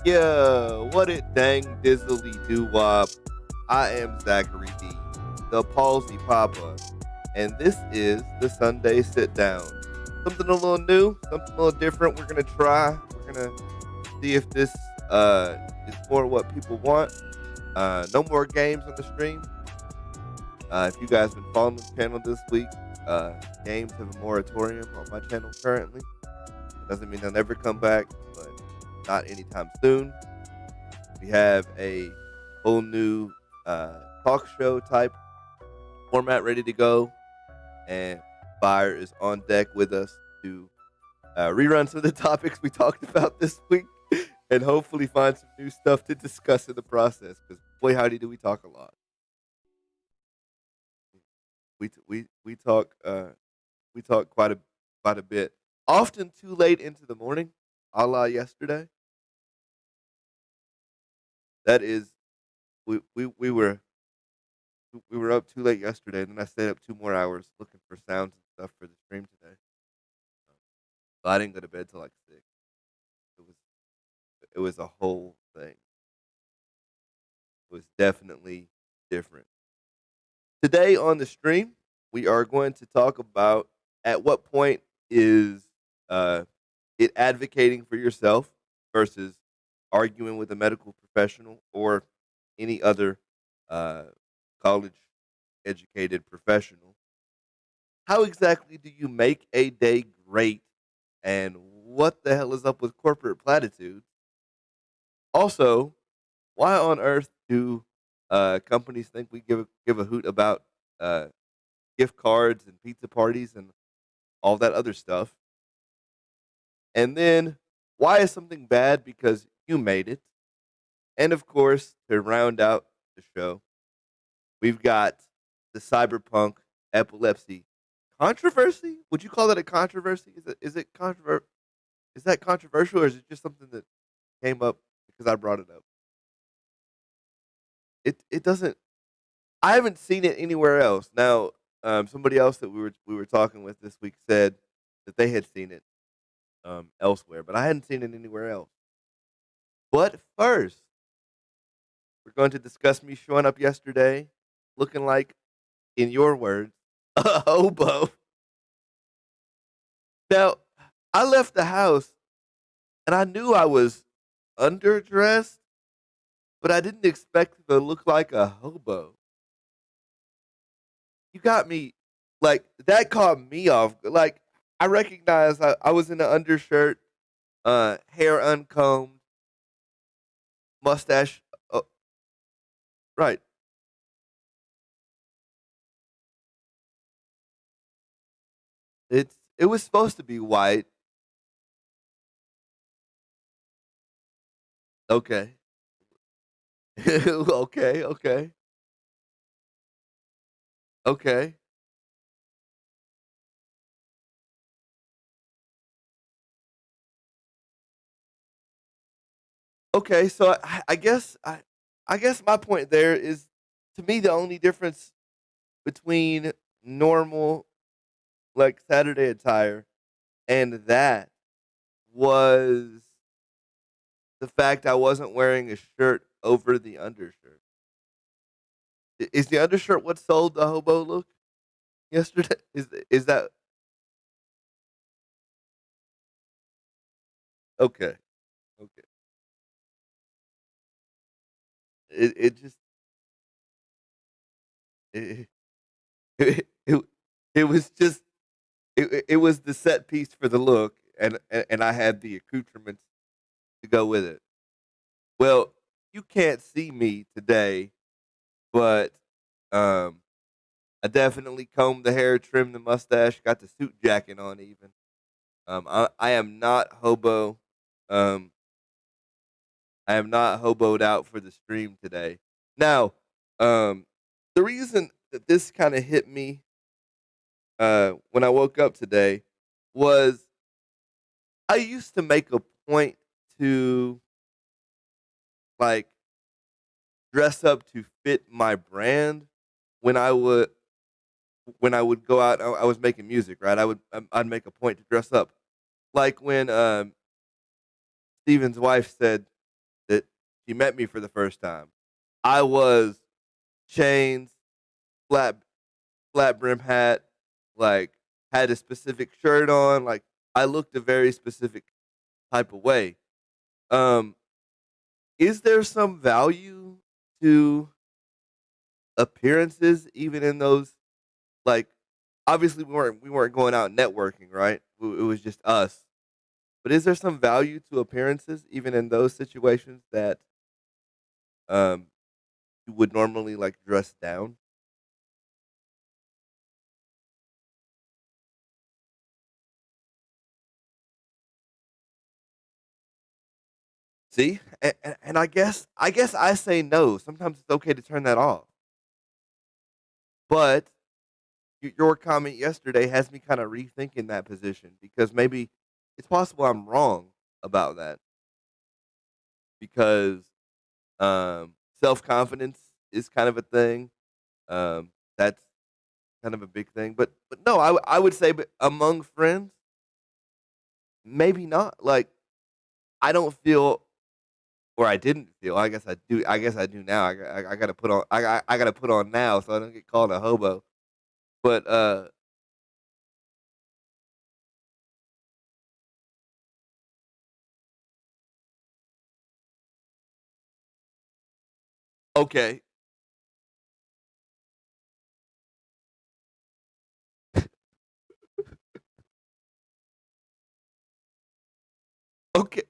Yeah, what it dang dizzly doo wop. I am Zachary D, the Palsy Papa, and this is the Sunday Sit Down. Something a little new, something a little different. We're gonna try. We're gonna see if this is more what people want. No more games on the stream. If you guys been following the channel this week, uh, games have a moratorium on my channel currently. It doesn't mean they'll never come back, but not anytime soon. We have a whole new talk show type format ready to go, and Fire is on deck with us to rerun some of the topics we talked about this week, and hopefully find some new stuff to discuss in the process. Because boy, howdy, do we talk a lot. We talk quite a bit, often too late into the morning, a la yesterday. That is, we were up too late yesterday, and then I stayed up 2 more hours looking for sounds and stuff for the stream today. So I didn't go to bed till like 6. It was it was a whole thing. It was definitely different. Today on the stream, we are going to talk about at what point is uh, it advocating for yourself versus arguing with a medical professional or any other uh, college educated professional. How exactly do you make a day great? And what the hell is up with corporate platitudes? Also, why on earth do companies think we give a hoot about uh, gift cards and pizza parties and all that other stuff? And then, why is something bad because you made it? And of course, to round out the show, we've got the cyberpunk epilepsy controversy. Would you call that a controversy? Is that controversial, or is it just something that came up because I brought it up? It doesn't. I haven't seen it anywhere else. Now, somebody else that we were talking with this week said that they had seen it elsewhere, but I hadn't seen it anywhere else. But first, we're going to discuss me showing up yesterday, looking like, in your words, a hobo. Now, I left the house and I knew I was underdressed, but I didn't expect to look like a hobo. You got me, like, that caught me off. Like, I recognized I was in an undershirt, hair uncombed, mustache. Right. It was supposed to be white. Okay. Okay, okay. Okay. Okay, so I guess my point there is, to me, the only difference between normal, like, Saturday attire and that was the fact I wasn't wearing a shirt over the undershirt. Is the undershirt what sold the hobo look yesterday? Is that okay? Okay. It just it it, it, it was just it was the set piece for the look, and I had the accoutrements to go with it. Well, you can't see me today, but um, I definitely combed the hair, trimmed the mustache, got the suit jacket on even. I am not hobo. Um, I am not hoboed out for the stream today. Now, um, the reason that this kind of hit me when I woke up today was I used to make a point to, like, dress up to fit my brand when I would go out. I was making music, right? I'd make a point to dress up, like when Steven's wife said. she met me for the first time, I was chains, flat flat brim hat, like, had a specific shirt on, like, I looked a very specific type of way. Um, is there some value to appearances even in those, like, obviously, we weren't going out networking, right? It was just us. But is there some value to appearances even in those situations that, um, you would normally, like, dress down? See? And I guess I say no. Sometimes it's okay to turn that off. But your comment yesterday has me kinda rethinking that position because maybe it's possible I'm wrong about that because, self-confidence is kind of a thing. That's kind of a big thing, but no, I would say but among friends, maybe not. Like, I don't feel or I didn't feel, I guess I do now. I gotta put on I gotta put on now so I don't get called a hobo. But, okay, okay,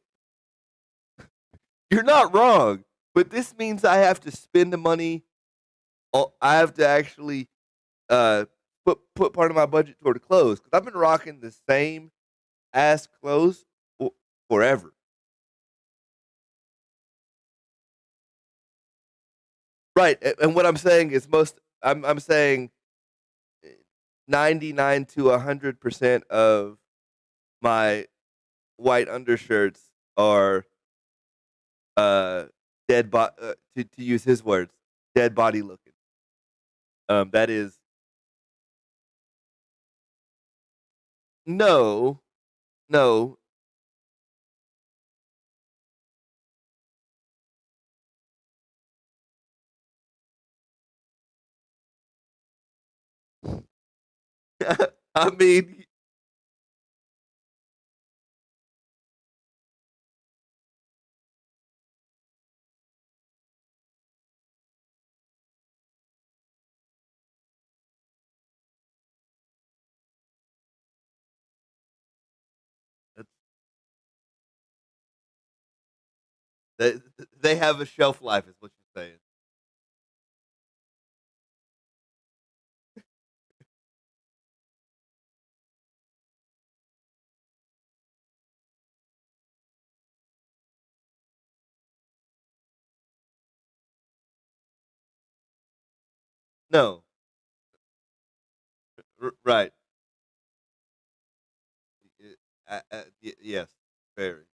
you're not wrong, but this means I have to spend the money I have to actually, uh, put part of my budget toward clothes because 'cause I've been rocking the same ass clothes forever. Right, and what I'm saying is I'm saying 99 to 100% of my white undershirts are, uh, to use his words, dead body looking. That is no, no. I mean, that's they they have a shelf life is what you're saying. No, right. Yes, very.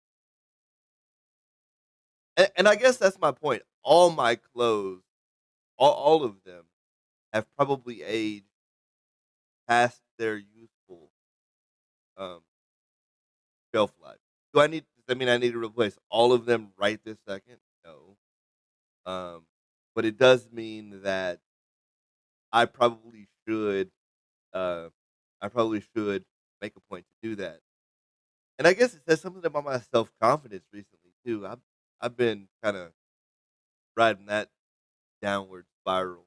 And I guess that's my point. All my clothes, all of them have probably aged past their youthful, um, shelf life. Does that mean I need to replace all of them right this second? No. But it does mean that I probably should, uh, I probably should make a point to do that. And I guess it says something about my self-confidence recently too. I've been kinda riding that downward spiral.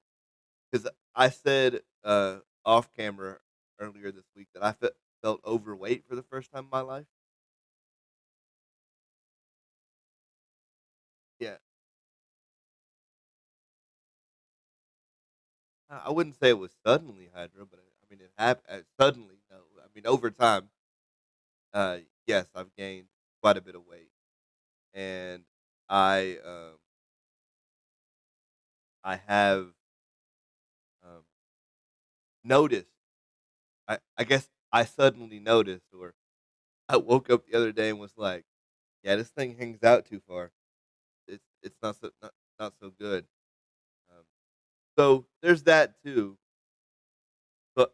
'Cause I said, off camera earlier this week that I felt overweight for the first time in my life. Yeah. I wouldn't say it was suddenly, Hydra, but I mean, it happened suddenly, no. I mean, over time, uh, yes, I've gained quite a bit of weight, and I, I have, um, noticed I guess I suddenly noticed or I woke up the other day and was like, "Yeah, this thing hangs out too far. It's not so good." Um, so there's that too. But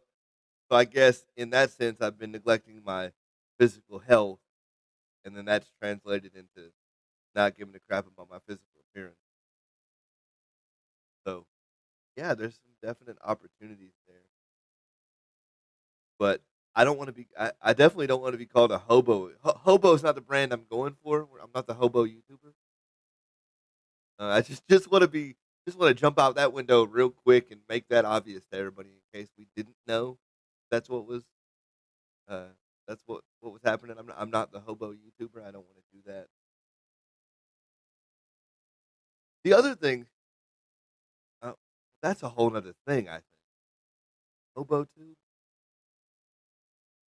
so I guess in that sense, I've been neglecting my physical health, and then that's translated into not giving a crap about my physical appearance. So, yeah, there's some definite opportunities there, but I don't wanna be I definitely don't wanna be called a hobo. Hobo is not the brand I'm going for. I'm not the hobo YouTuber. I just wanna be just wanna jump out that window real quick and make that obvious to everybody in case we didn't know that's what was, uh, that's what was happening. I'm not the hobo YouTuber. I don't wanna do that. The other thing, uh, that's a whole 'nother thing, I think. Hobo tube?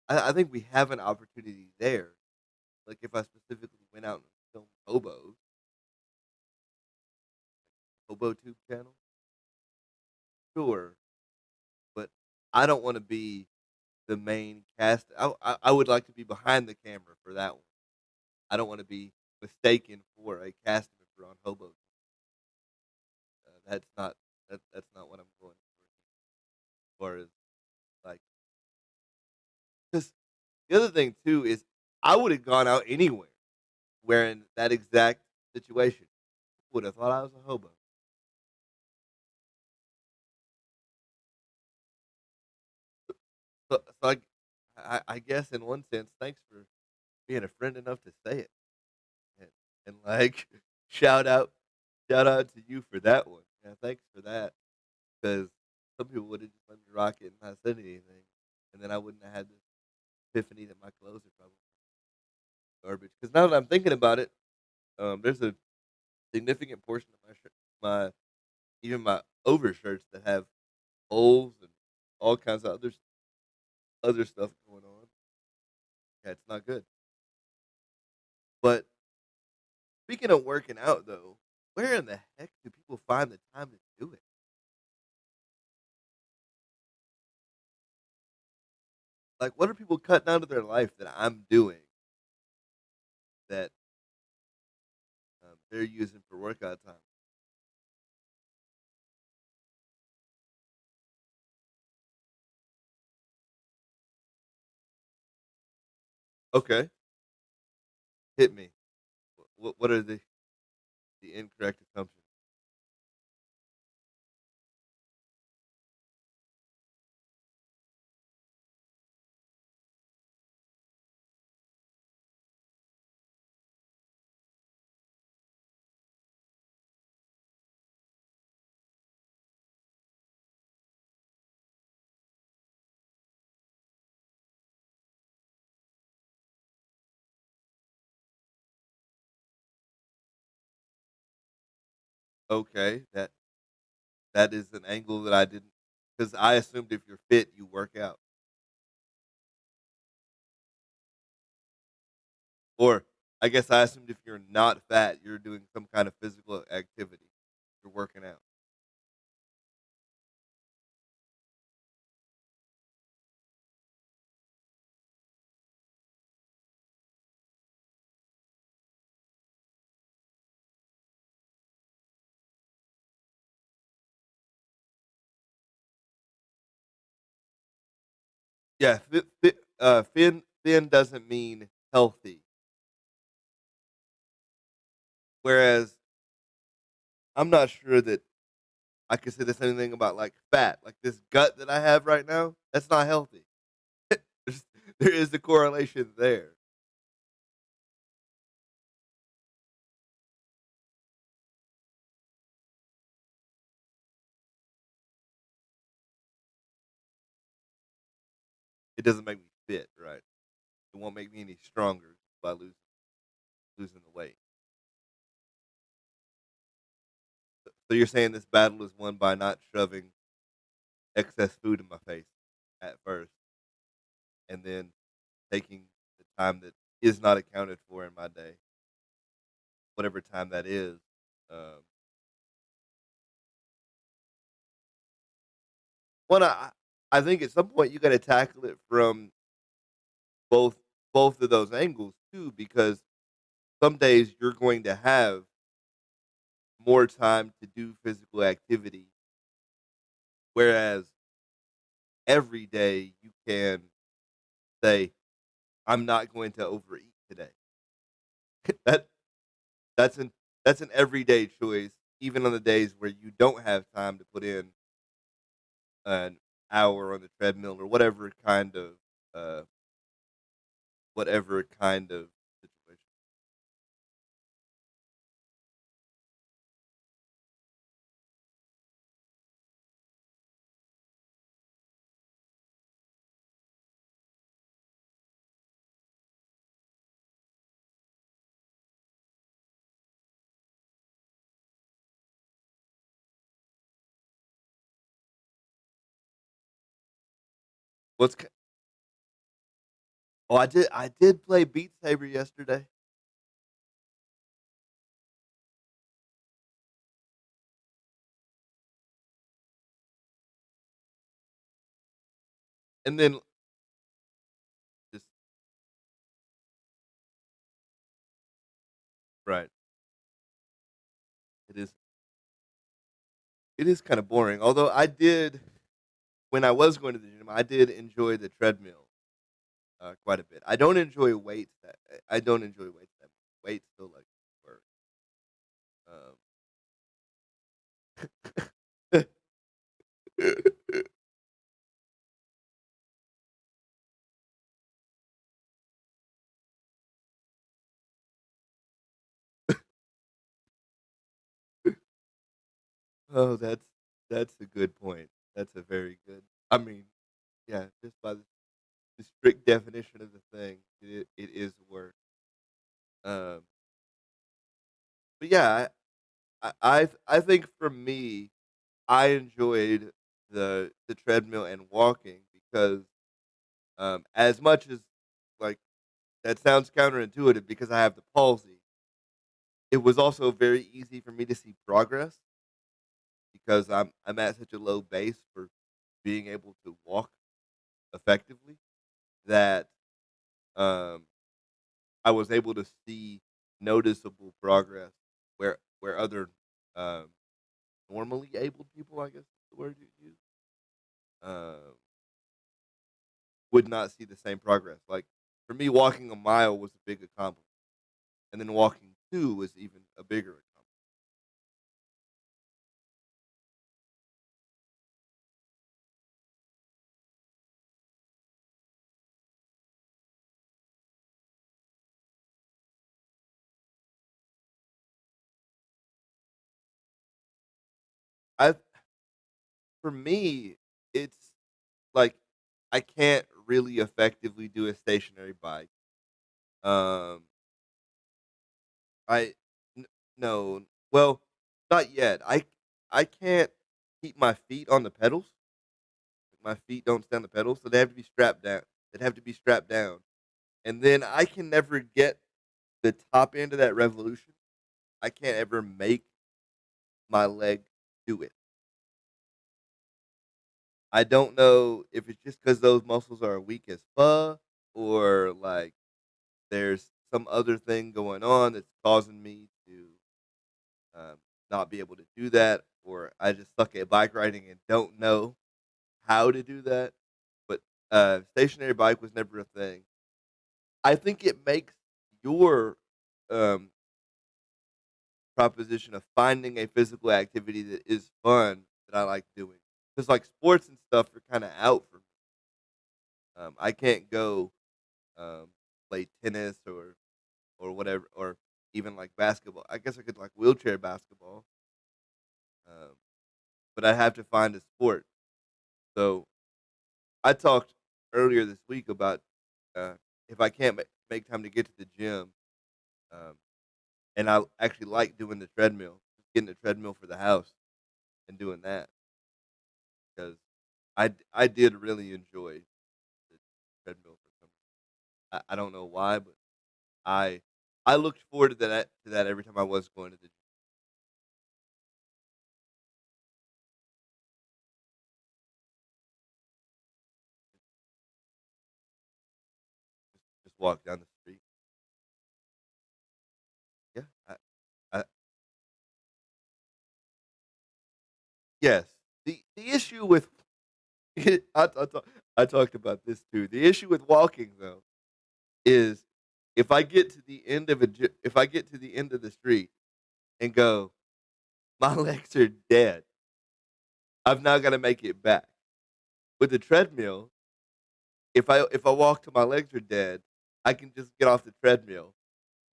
I think we have an opportunity there. Like, if I specifically went out and filmed hobos, Hobo Tube channel, sure, but I don't wanna be the main cast. I would like to be behind the camera for that one. I don't wanna be mistaken for a cast member on Hobo. That's not what I'm going for as far as, like 'cause the other thing too is I would've gone out anywhere wearing that exact situation. Would have thought I was a hobo. So I guess in one sense, thanks for being a friend enough to say it, and like, shout out shout out to you for that one. Yeah, thanks for that, because some people would've just let me rock it and not said anything, and then I wouldn't have had this epiphany that my clothes are probably garbage. Because now that I'm thinking about it, there's a significant portion of my even my overshirts that have holes and all kinds of other stuff going on. Yeah, it's not good. But speaking of working out though, where in the heck do people find the time to do it? Like, what are people cutting out of their life that I'm doing that they're using for workout time? Okay, hit me. What are the incorrect assumptions? Okay, that is an angle that I didn't, because I assumed if you're fit, you work out, or I guess I assumed if you're not fat, you're doing some kind of physical activity. You're working out. Yeah, thin doesn't mean healthy. Whereas I'm not sure that I could say the same thing about like fat. Like this gut that I have right now, that's not healthy. There's, there is the correlation there. It doesn't make me fit, right? It won't make me any stronger by losing the weight. So you're saying this battle is won by not shoving excess food in my face at first, and then taking the time that is not accounted for in my day, whatever time that is. Um, one, I think at some point you got to tackle it from both both of those angles too, because some days you're going to have more time to do physical activity, whereas every day you can say, "I'm not going to overeat today." that that's that's an everyday choice, even on the days where you don't have time to put in an hour on the treadmill or uh, whatever kind of situation. What's ki Oh, I did play Beat Saber yesterday, and then just right. It is it is kinda boring, although I did when I was going to the gym, I did enjoy the treadmill, quite a bit. I don't enjoy weights that much. Weights feel like work. Um Oh, that's a good point. That's a very good I mean, yeah, just by the strict definition of the thing, it is work. Um, but yeah, I think for me, I enjoyed the treadmill and walking because, as much as, like, that sounds counterintuitive because I have the palsy, it was also very easy for me to see progress because I'm at such a low base for being able to walk effectively that, um, I was able to see noticeable progress where other, um, normally abled people, I guess is the word you use, um, would not see the same progress. Like, for me, walking a mile was a big accomplishment, and then walking 2 was even a bigger accomplishment. I For me, it's like, I can't really effectively do a stationary bike. Um, I n no, well, not yet. I can't keep my feet on the pedals. My feet don't stay on the pedals, so they have to be strapped down. They'd have to be strapped down, and then I can never get the top end of that revolution. I can't ever make my leg do it. I don't know if it's just because those muscles are weak as fuck, or like there's some other thing going on that's causing me to not be able to do that, or I just suck at bike riding and don't know how to do that. But stationary bike was never a thing. I think it makes your um, proposition of finding a physical activity that is fun that I like doing. Because like sports and stuff are kind of out for me. I can't go um, play tennis or whatever, or even like basketball. I guess I could like wheelchair basketball, um, but I have to find a sport. So I talked earlier this week about uh, if I can't make time to get to the gym, um, and I actually like doing the treadmill, just getting the treadmill for the house and doing that because I did really enjoy the treadmill for some. I don't know why, but I I looked forward to that every time I was going to the gym. Just walk down the street. Yeah, I yes. The issue with I, I, talk- I talked about this too. The issue with walking though is if I get to the end of the street and go, my legs are dead. I've now got to make it back. With the treadmill, if I walk till my legs are dead, I can just get off the treadmill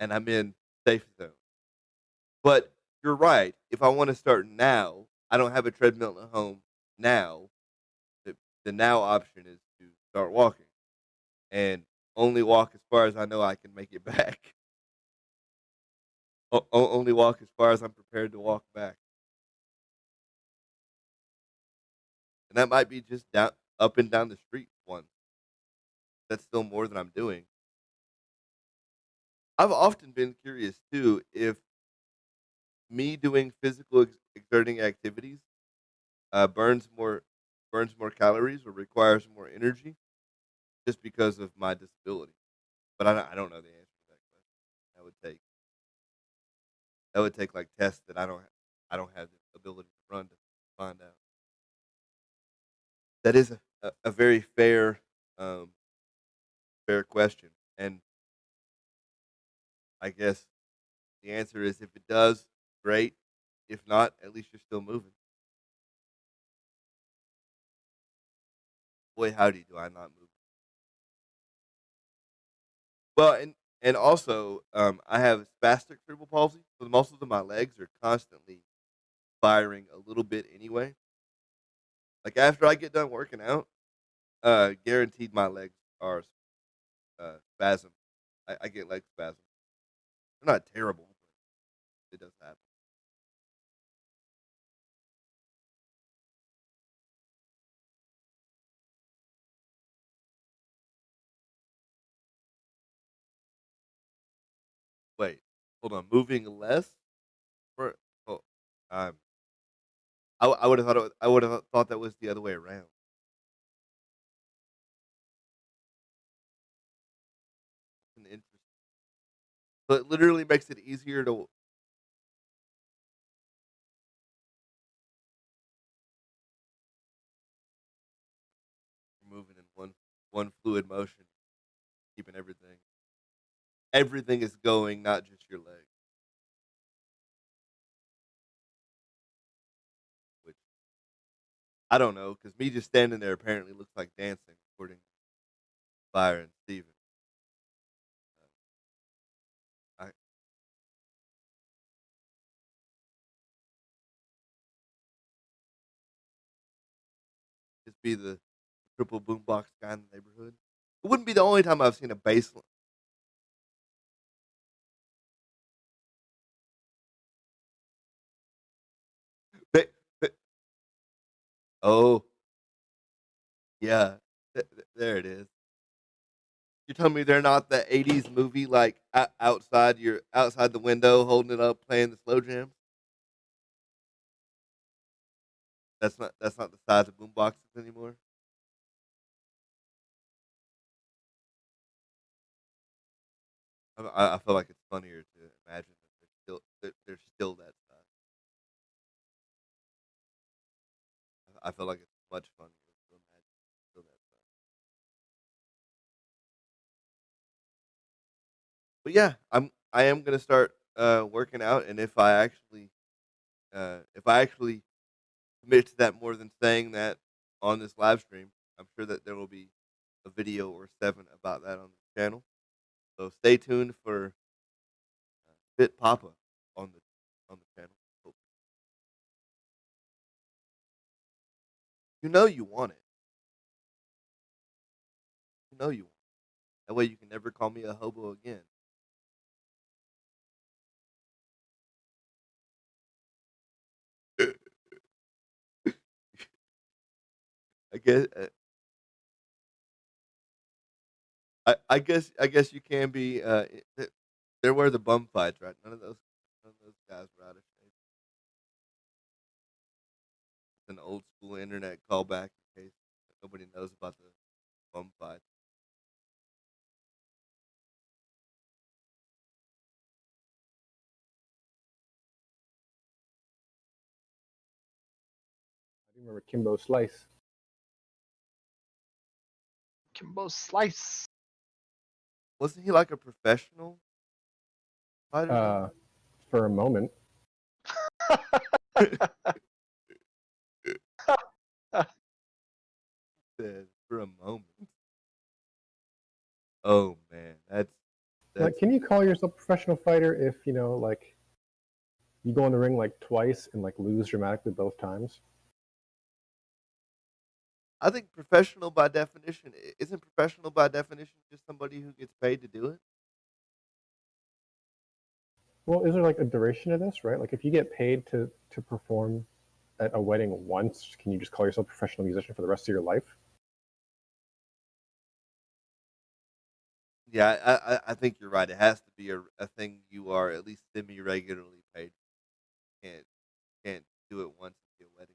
and I'm in safe zone. But you're right. If I want to start now, I don't have a treadmill at home now. The, the now option is to start walking and only walk as far as I know I can make it back. Only walk as far as I'm prepared to walk back. And that might be just down up and down the street once. That's still more than I'm doing. I've often been curious too if me doing physical exerting activities uh, burns more burns more calories or requires more energy just because of my disability. But I don't know the answer to that question. That would take like tests that I don't have the ability to run to find out. That is a very um, fair question, and I guess the answer is if it does, great. If not, at least you're still moving. Boy, howdy, do I not move. Well, and also, I have spastic cerebral palsy, so the muscles of my legs are constantly firing a little bit anyway. Like after I get done working out, guaranteed my legs are spasm. I get leg spasm. They're not terrible, but it does happen. Wait, hold on. Moving less for oh, um, I would have thought I would have thought that was the other way around. An interesting. So it literally makes it easier to moving in one fluid motion, keeping everything is going, not just your leg. Which I don't know, because me just standing there apparently looks like dancing, according to Fire and Steven. I just be the triple boombox guy in the neighborhood. It wouldn't be the only time I've seen a bass. Ba- ba- oh yeah, there it is. You're telling me they're not the '80s movie like outside the window holding it up playing the slow jams? That's not the size of boomboxes anymore. I feel like it's funnier to imagine that they're still that size. I feel like it's much funnier to imagine it's still that size. But yeah, I am gonna start working out, and if I actually commit to that more than saying that on this live stream, I'm sure that there will be a video or seven about that on the channel. So stay tuned for Fit Papa on the channel. Hope you know you want it. You know you want it. That way you can never call me a hobo again. I guess I guess you can be. There were the bum fights, right? None of those guys were out of shape. It's an old school internet callback in case nobody knows about the bum fight. I do remember Kimbo Slice. Kimbo Slice. Wasn't he like a professional fighter? Or something? Uh, for a moment, Said for a moment. Oh man, Like, that's can you call yourself a professional fighter if like you go in the ring like twice and like lose dramatically both times? I think professional by definition isn't professional by definition just somebody who gets paid to do it. Well, is there like a duration to this, right? Like, if you get paid to perform at a wedding once, can you just call yourself a professional musician for the rest of your life? Yeah, I think you're right. It has to be a thing you are at least semi regularly paid. Can't can't do it once at a wedding.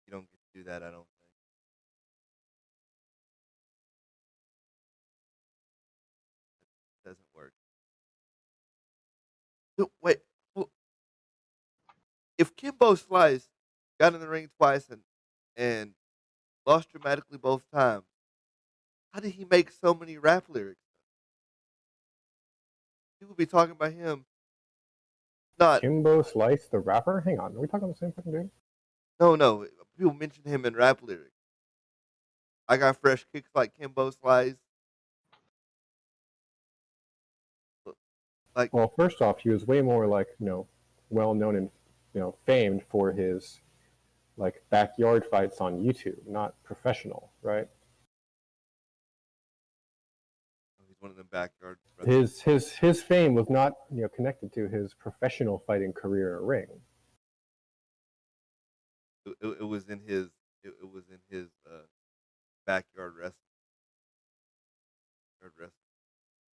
You don't get to do that. I don't think it doesn't work. So, wait, well, if Kimbo Slice got in the ring twice and lost dramatically both times, how did he make so many rap lyrics? People be talking about him. Not Kimbo Slice, the rapper? Hang on, are we talking about the same fucking dude? no. People mention him in rap lyrics. I got fresh kicks like Kimbo Slice. Like Well, first off, he was way more like well known and famed for his like backyard fights on YouTube, not professional, right? he's one of them backyard wrestlers. His fame was not connected to his professional fighting career in a ring. It was in his it was in his backyard wrestling.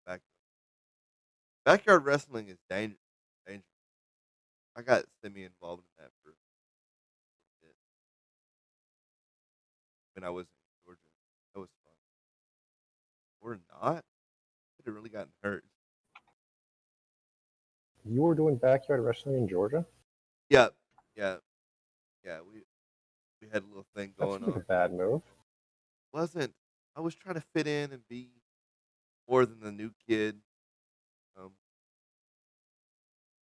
Back, backyard wrestling is dangerous. Dangerous. I got semi involved in that for a bit when I was in Georgia. That was fun. Or not. Could have really gotten hurt. You were doing backyard wrestling in Georgia? Yeah, yeah, yeah. We had a little thing That going seems like a on. bad move. Wasn't I was trying to fit in and be more than the new kid. Um,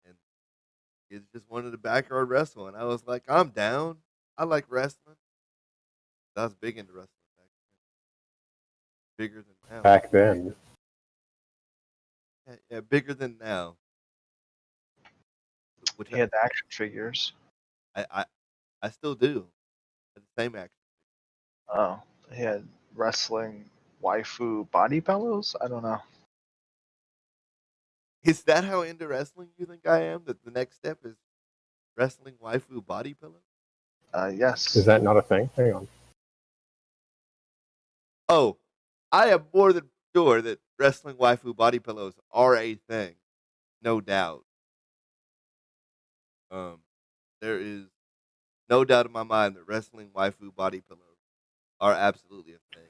and kids just wanted to backyard wrestle, and I was like, I'm down. I like wrestling. I was big into wrestling back then. Bigger than now. Back then. Yeah, bigger than now. Which He had the action figures. I, I, I still do. The same action. Oh, he had wrestling waifu body pillows. I don't know. Is that how into wrestling you think I am? That the next step is wrestling waifu body pillow? Yes. Is that not a thing? Hang on. Oh, I am more than sure that wrestling waifu body pillows are a thing. No doubt. Um, there is no doubt in my mind that wrestling waifu body pillows are absolutely a thing.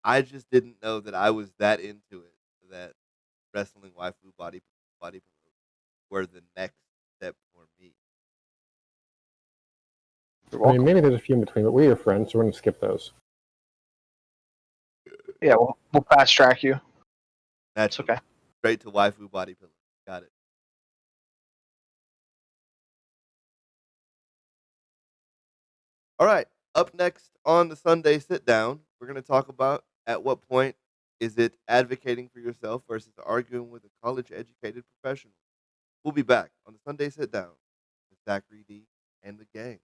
I just didn't know that I was that into it that wrestling waifu body pillows were the next step for me. You're I mean, welcome. maybe there's a few in between, but we're your friends, so we're gonna skip those. Yeah, we'll fast track you. It's Naturally, okay. straight to waifu body pillows. Got it. All right. Up next on the Sunday sit down, we're going to talk about at what point is it advocating for yourself versus arguing with a college educated professional. We'll be back on the Sunday sit down with Zachary D and the gang.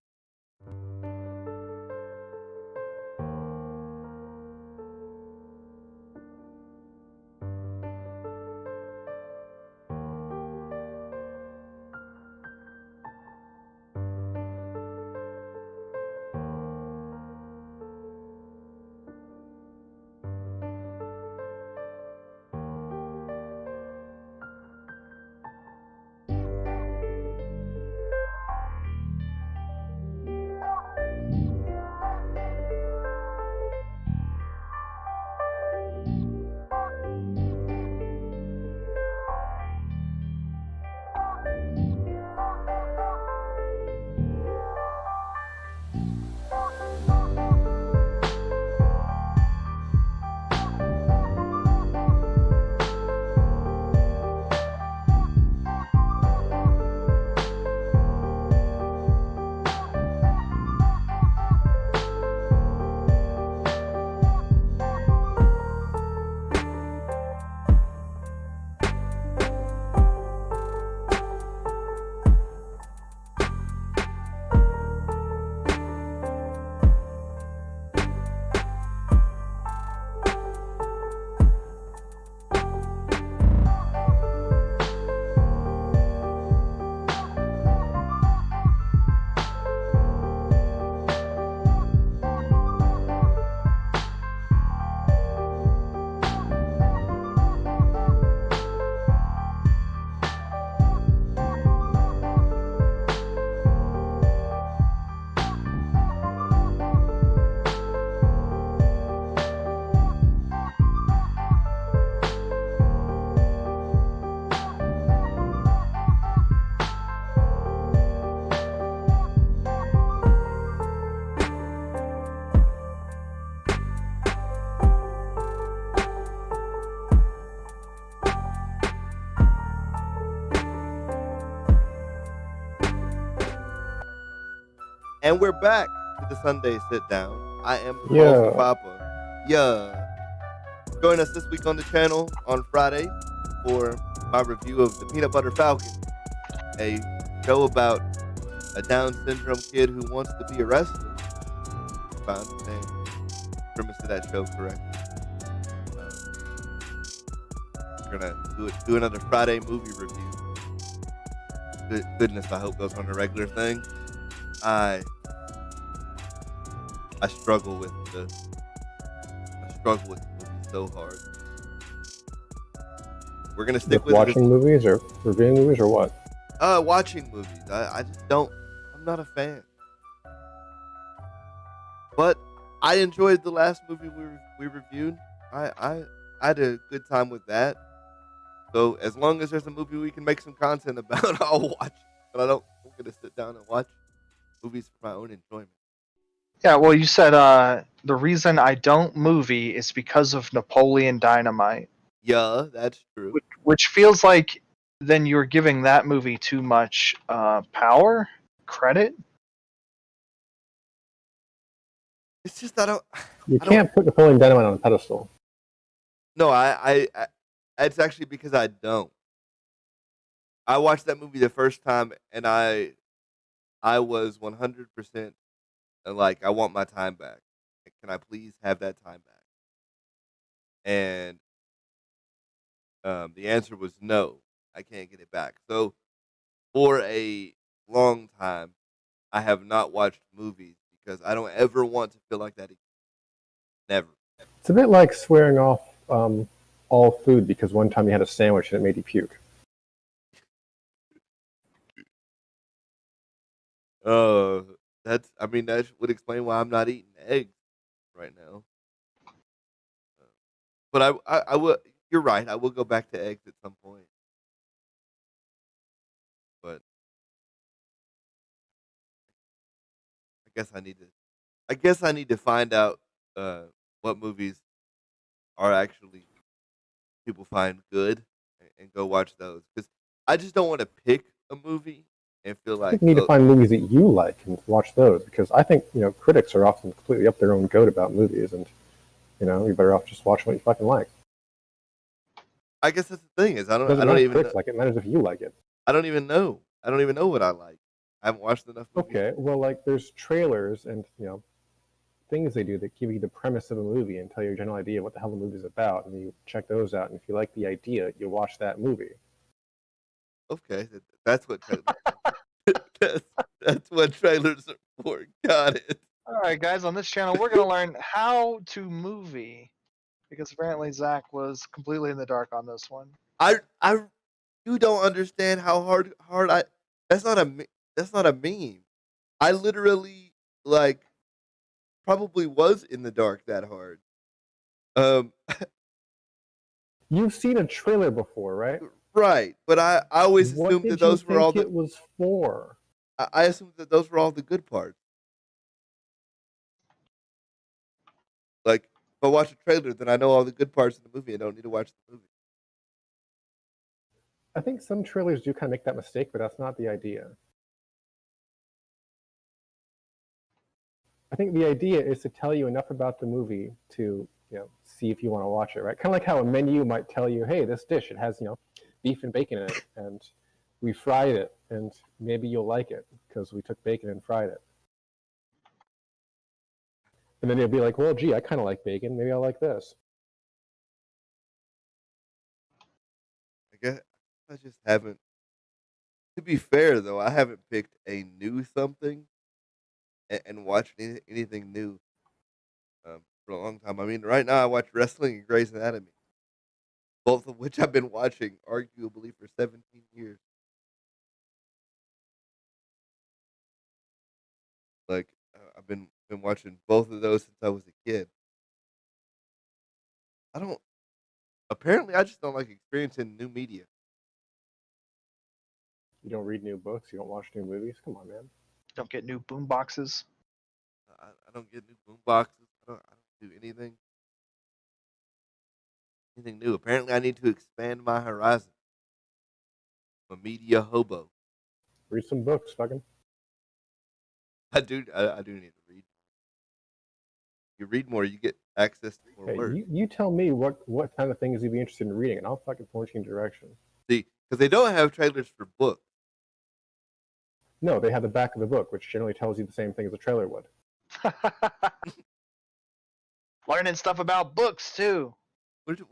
And we're back to the Sunday Sit Down. I am Ballsy Yeah. Papa. Yeah. Join us this week on the channel on Friday for my review of The Peanut Butter Falcon, a show about a Down syndrome kid who wants to be a wrestler. If I understand the premise of that show correctly. We're gonna do another Friday movie review. Goodness, I hope goes on a regular thing. I struggle with the movie so hard. We're gonna stick with watching movies or reviewing movies or what? Watching movies. I just don't. I'm not a fan. But I enjoyed the last movie we reviewed. I had a good time with that. So as long as there's a movie we can make some content about, I'll watch. But I'm gonna sit down and watch movies for my own enjoyment. Yeah, well, you said the reason I don't movie is because of Napoleon Dynamite. Yeah, that's true. Which feels like then you're giving that movie too much power, credit. It's just I don't. You can't put Napoleon Dynamite on a pedestal. No, I it's actually because I don't. I watched that movie the first time and I was 100% like, I want my time back. Can I please have that time back? And the answer was no. I can't get it back. So for a long time, I have not watched movies because I don't ever want to feel like that again. Never. It's a bit like swearing off all food because one time you had a sandwich and it made you puke. That would explain why I'm not eating eggs right now. But I will. You're right. I will go back to eggs at some point. But I guess I need to find out what movies are actually people find good and go watch those, because I just don't want to pick a movie and feel I like think you need to find movies that you like and watch those, because I think critics are often completely up their own goat about movies, and you're better off just watching what you fucking like. I guess that's the thing is I It don't doesn't matter if even critics like it. It matters if you like it. I don't even know what I like. I haven't watched enough movies. Okay, well, like there's trailers and things they do that give you the premise of a movie and tell you a general idea of what the hell the movie's about, and you check those out, and if you like the idea, you watch that movie. Okay, that's what that's what trailers are for. Got it. All right, guys, on this channel, we're going to learn how to movie, because apparently Zach was completely in the dark on this one. You don't understand how hard I. That's not a meme. I literally probably was in the dark that hard. You've seen a trailer before, right? Right, but I always assumed that those were all What did you think it was for? I assumed that those were all the good parts. Like, if I watch a trailer, then I know all the good parts of the movie. I don't need to watch the movie. I think some trailers do kind of make that mistake, but that's not the idea. I think the idea is to tell you enough about the movie to see if you want to watch it, right? Kind of like how a menu might tell you, hey, this dish, it has beef and bacon in it, and we fried it, and maybe you'll like it because we took bacon and fried it. And then you'll be like, well, gee, I kind of like bacon. Maybe I'll like this. I guess I just haven't. To be fair, though, I haven't picked a new something and watched anything new for a long time. I mean, right now I watch wrestling and Grey's Anatomy, both of which I've been watching arguably for 17 years. I've been watching both of those since I was a kid. Apparently, I just don't like experiencing new media. You don't read new books. You don't watch new movies. Come on, man. Don't get new boom boxes. I don't get new boom boxes. I don't do anything new. Apparently, I need to expand my horizon. I'm a media hobo. Read some books, fucking. I do need to read. You read more, you get access to more Hey, words. you tell me what kind of things you'd be interested in reading, and I'll fucking point you in direction. See, because they don't have trailers for books. No, they have the back of the book, which generally tells you the same thing as a trailer would. Learning stuff about books too. We're just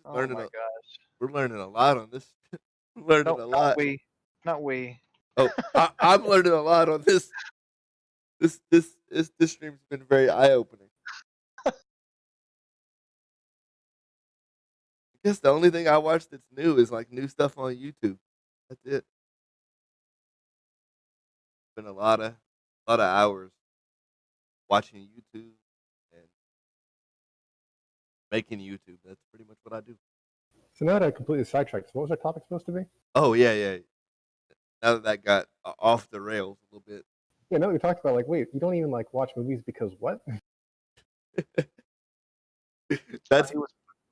Oh learning. my gosh. We're learning a lot on this. We're learning Nope, a not lot. we. Not we. Oh, I'm learning a lot on this. This stream's been very eye opening. I guess the only thing I watch that's new is like new stuff on YouTube. That's it. Been a lot of hours watching YouTube and making YouTube. That's pretty much what I do. So now that I completely sidetracked, what was our topic supposed to be? Oh yeah. Now that got off the rails a little bit. Yeah, no, we talked about like, wait, you don't even like watch movies because what? That's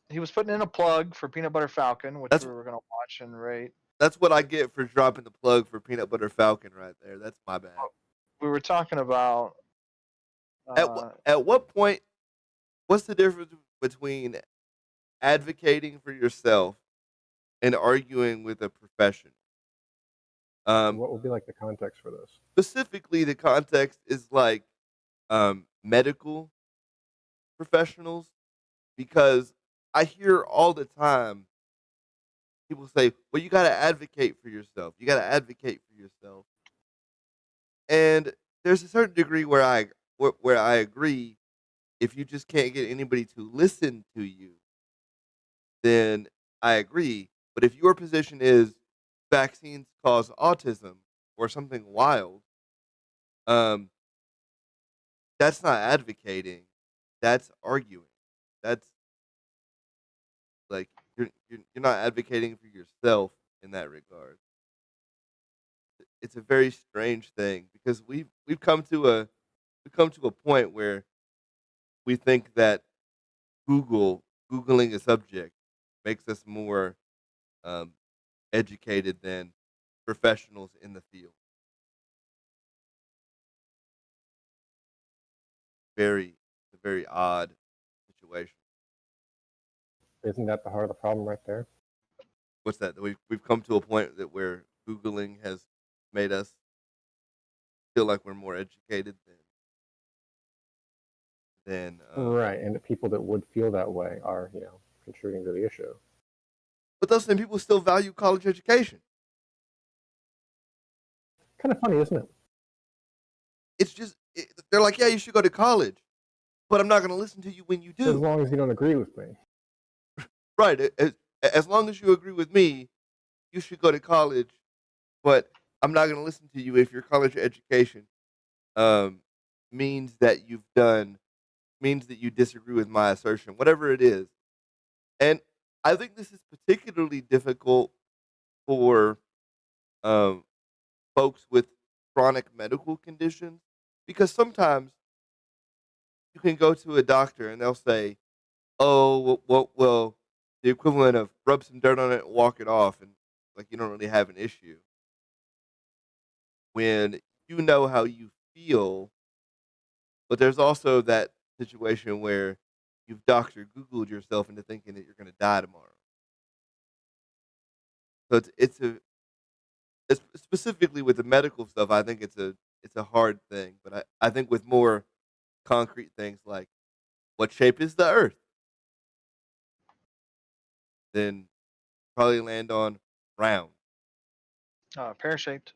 He was putting in a plug for Peanut Butter Falcon, which That's- we were gonna watch and rate. that's what I get for dropping the plug for Peanut Butter Falcon right there. That's my bad. We were talking about At what point? What's the difference between advocating for yourself and arguing with a professional? What would be like the context for this? Specifically, the context is like medical professionals, because I hear all the time people say, "Well, you got to advocate for yourself. You got to advocate for yourself." And there's a certain degree where I agree. If you just can't get anybody to listen to you, then I agree. But if your position is vaccines cause autism or something wild, um, that's not advocating. That's arguing. That's like you're not advocating for yourself in that regard. It's a very strange thing because we've come to a point where we think that googling a subject makes us more um, educated than professionals in the field. It's a very odd situation. Isn't that the heart of the problem right there? What's that? We've come to a point that where googling has made us feel like we're more educated than Right, and the people that would feel that way are, contributing to the issue. but those same people still value college education. Kind of funny, isn't it? It's just they're like, yeah, you should go to college, but I'm not going to listen to you when you As do. long as you don't agree with me. Right? As long as you agree with me, you should go to college, but I'm not going to listen to you if your college education um, means that means that you disagree with my assertion, whatever it is. And I think this is particularly difficult for um, folks with chronic medical conditions, because sometimes you can go to a doctor and they'll say, "Oh, well, the equivalent of rub some dirt on it and walk it off," and like you don't really have an issue. When you know how you feel, but there's also that situation where you've Doctor Googled yourself into thinking that you're going to die tomorrow. So it's specifically with the medical stuff. I think it's a hard thing, but I think with more concrete things like what shape is the Earth, then probably land on round. pear shaped.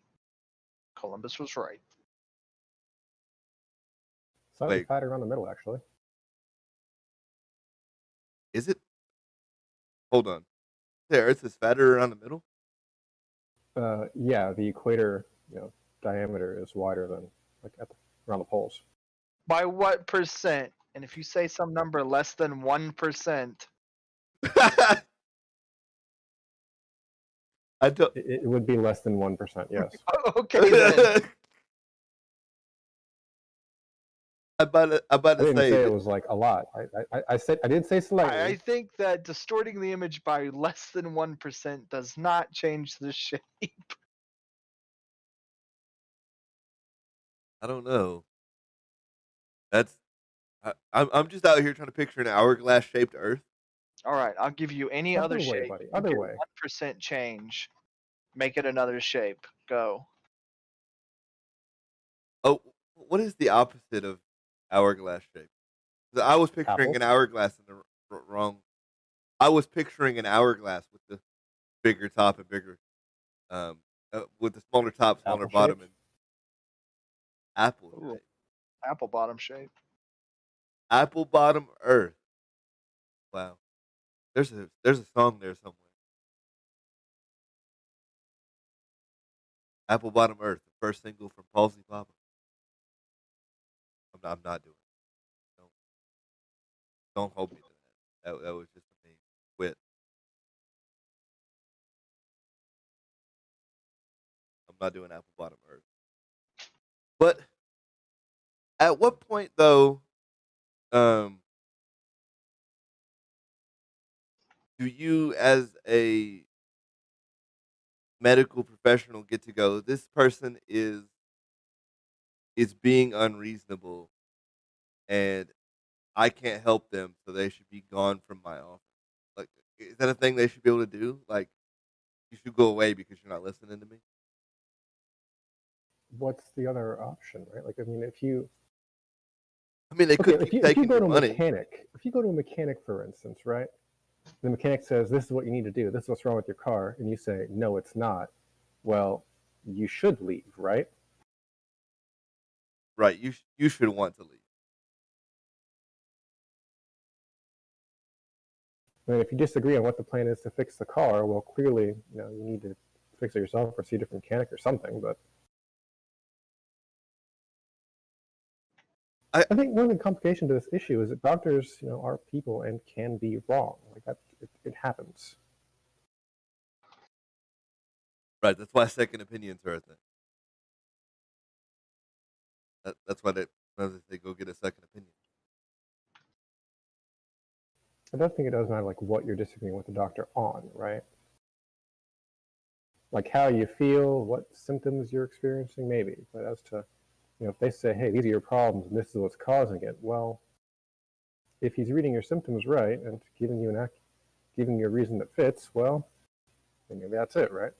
Columbus was right. Slightly Wait, fatter around the middle, actually. is it? Hold on. The Earth is fatter around the middle. Yeah, the equator, diameter is wider than like around the poles. By what percent? And if you say some number less than 1%, I don't. It would be less than 1%. Yes. okay then. I'm about I to didn't say say it that was like a lot. I said I did say slightly. I think that distorting the image by less than 1% does not change the shape. I don't know. That's I'm just out here trying to picture an hourglass shaped Earth. All right, I'll give you any other Other way, shape. buddy. You Other get way. 1% change. Make it another shape. Go. Oh, what is the opposite of hourglass shape? 'Cause I was picturing an Apple. hourglass in the wrong. I was picturing an hourglass with the bigger top and bigger, um, with the smaller top, smaller Apple bottom, shaped. and apple Ooh, shape. apple bottom shape. Apple bottom Earth. Wow. There's a song there somewhere. Apple bottom Earth, the first single from Palsy Papa. I'm not doing it. Don't hold me to that. That was just a meme. Quit. I'm not doing apple bottom Earth. But at what point though, um, do you as a medical professional get to go, this person is being unreasonable and I can't help them, so they should be gone from my office. Like, is that a thing they should be able to do? Like, you should go away because you're not listening to me. What's the other option, right? Like, I mean, if you I mean, they okay, could if keep you taking go your to a money. mechanic, for instance, right? The mechanic says, "This is what you need to do. This is what's wrong with your car," and you say, "No, it's not." Well, you should leave, right? Right, you should want to leave. I mean, if you disagree on what the plan is to fix the car, well, clearly, you need to fix it yourself or see a different mechanic or something. But I I think one of the complications to this issue is that doctors, are people and can be wrong. Like that, it happens. Right, that's why second opinions are a thing. That's why they go get a second opinion. I don't think it does matter like what you're disagreeing with the doctor on, right? Like how you feel, what symptoms you're experiencing, maybe. But as to, if they say, hey, these are your problems and this is what's causing it, well, if he's reading your symptoms right and giving you a reason that fits, well, then maybe that's it, right?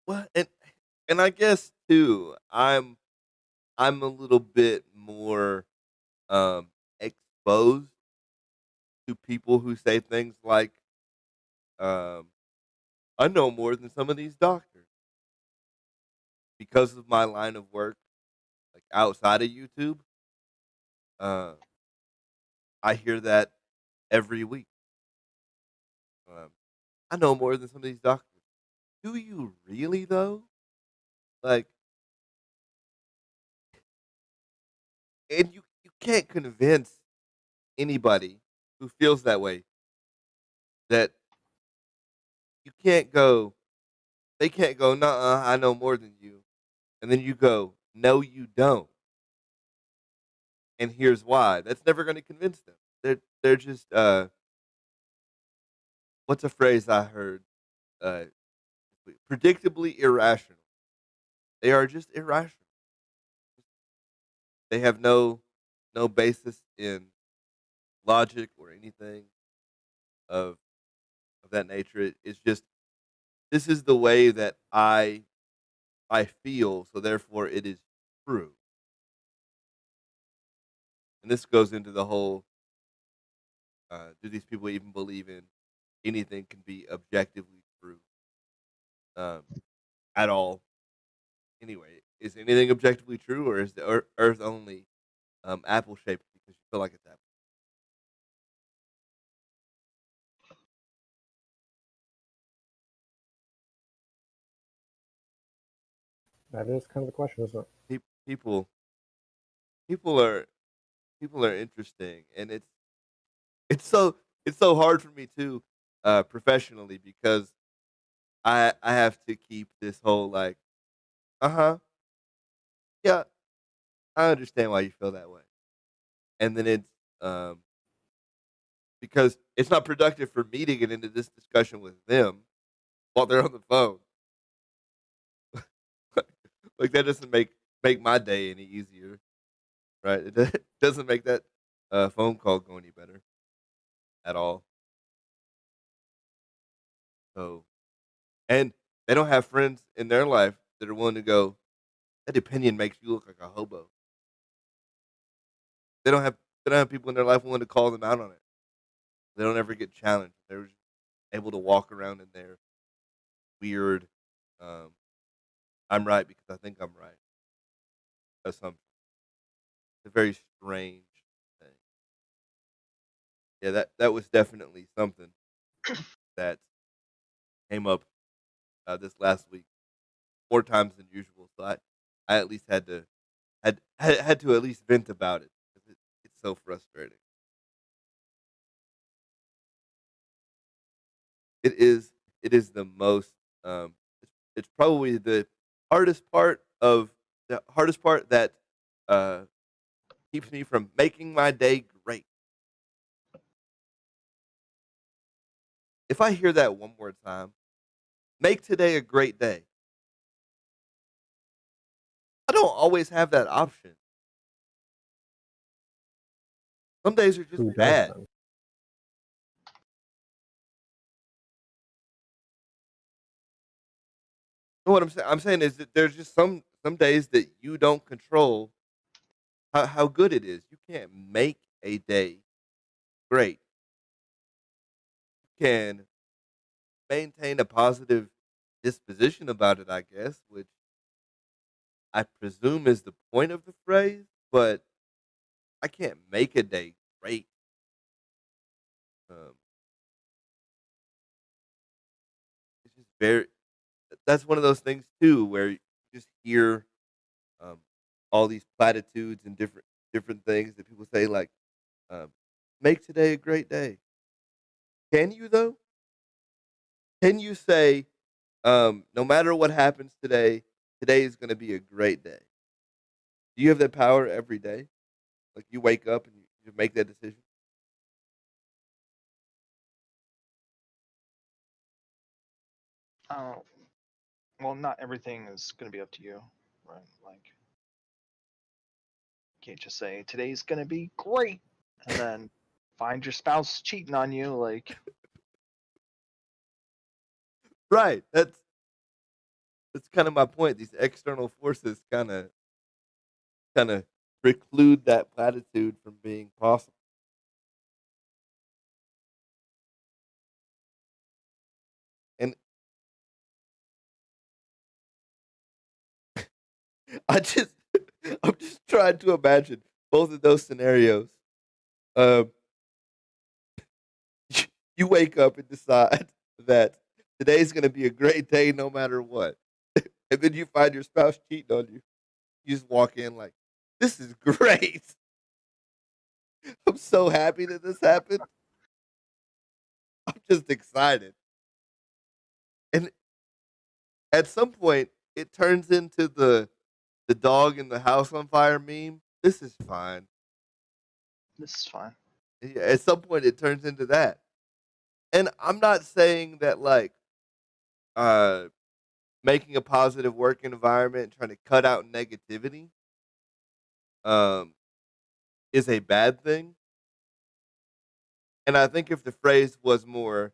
Well, and I guess too, I'm a little bit more exposed to people who say things like, um, "I know more than some of these doctors," because of my line of work, like outside of YouTube. Uh, I hear that every week. Um, I know more than some of these doctors. Do you really though? Like, and you can't convince anybody who feels that way that you can't go. They can't go. Nuh-uh, I know more than you, and then you go, no, you don't, and here's why. That's never going to convince them. They're just what's a phrase I heard? Uh, predictably irrational. They are just irrational. They have no basis in logic or anything of of that nature. It's just this is the way that I feel, so therefore it is true. And this goes into the whole do these people even believe in anything can be objectively true um, at all? Anyway, is anything objectively true, or is the Earth only apple shaped because you feel like it's apple? That is kind of the question, isn't it? People people are people are interesting, and it's so it's so hard for me too professionally because I have to keep this whole like uh-huh, yeah, I understand why you feel that way. And then it's um because it's not productive for me to get into this discussion with them while they're on the phone. Like that doesn't make my day any easier, right? It doesn't make that phone call go any better at all. So, and they don't have friends in their life that are willing to go, that opinion makes you look like a hobo. They don't have they don't have people in their life willing to call them out on it. They don't ever get challenged. They're just able to walk around in their weird, um, I'm right because I think I'm right. Assumption. It's a very strange thing. Yeah, that was definitely something that came up this last week more times than usual. So I at least had to at least vent about it 'cause it's so frustrating. It is it is the most it's probably the hardest part that uh keeps me from making my day great. If I hear that one more time, make today a great day. I don't always have that option. Some days are just Who does bad. then? You know what I'm saying is that there's just some days that you don't control how good it is. You can't make a day great. You can maintain a positive disposition about it, I guess, which I presume is the point of the phrase, but I can't make a day great. Um, it's just very that's one of those things too where you just hear um, all these platitudes and different things that people say like um, make today a great day. Can you though? Can you say no matter what happens today, today is going to be a great day? Do you have that power every day? Like you wake up and you make that decision? Oh, well, not everything is going to be up to you, right? Like, you can't just say today's going to be great, and then find your spouse cheating on you. Like, Right. That's kind of my point. These external forces kind of preclude that platitude from being possible. And I just I'm just trying to imagine both of those scenarios. Um, you wake up and decide that today's going to be a great day no matter what, and then you find your spouse cheating on you. You just walk in like, "This is great. I'm so happy that this happened. I'm just excited." And at some point, it turns into the dog in the house on fire meme. This is fine. this is fine. Yeah, at some point, it turns into that. And I'm not saying that like uh making a positive work environment and trying to cut out negativity um is a bad thing. And I think if the phrase was more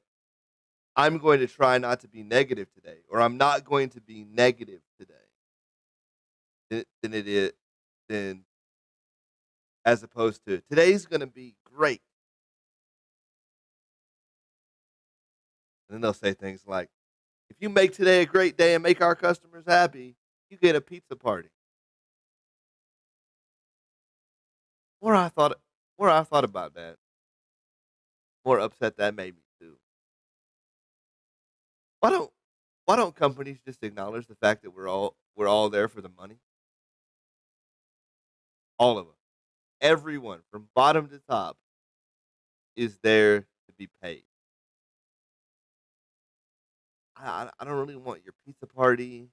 I'm going to try not to be negative today or I'm not going to be negative today, then it is then as opposed to today's going to be great. And then they'll say things like if you make today a great day and make our customers happy, you get a pizza party. More I thought more I thought about that, more upset that made me too. Why don't why don't companies just acknowledge the fact that we're all there for the money? All of us. Everyone from bottom to top is there to be paid. I don't really want your pizza party.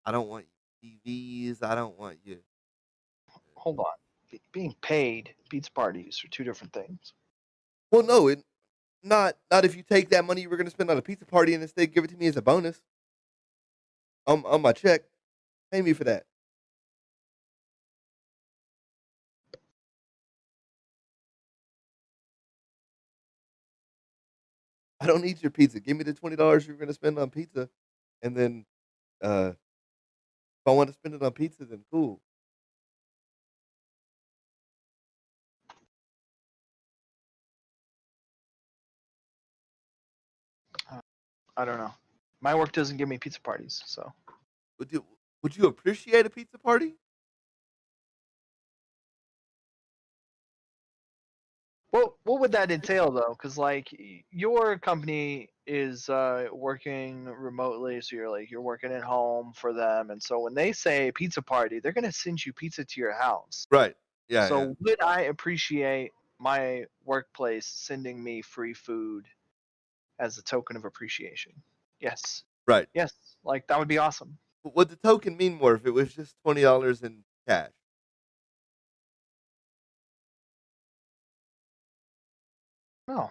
I don't want your TVs. I don't want you. Hold on. Being paid, pizza parties are two different things. Well, no, not if you take that money you were going to spend on a pizza party and instead give it to me as a bonus on my check. Pay me for that. I don't need your pizza. Give me the $20 you're gonna spend on pizza, and then, if I wanna spend it on pizza, then cool. Uh, I don't know. My work doesn't give me pizza parties, so. Would you would you appreciate a pizza party? What would that entail though? Because like your company is working remotely, so you're working at home for them, and so when they say pizza party, they're gonna send you pizza to your house. Right. Yeah, yeah. So would I appreciate my workplace sending me free food as a token of appreciation? Yes, Right. yes, like that would be awesome. But would the token mean more if it was just $20 in cash? Oh,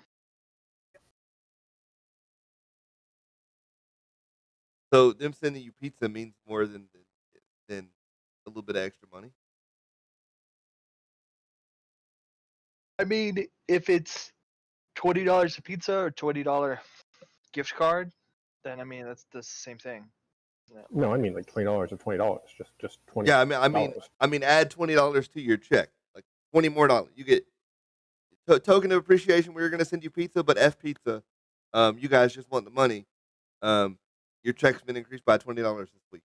So them sending you pizza means more than a little bit of extra money? I mean, if it's $20 a pizza or $20 gift card, then I mean that's the same thing. Isn't it? No, Like I mean like $20 or $20, just Yeah, $20. add $20 to your check, like 20 more dollars. You get token of appreciation. We were gonna send you pizza, but F pizza. You guys just want the money. Um, your check's been increased by $20 this week.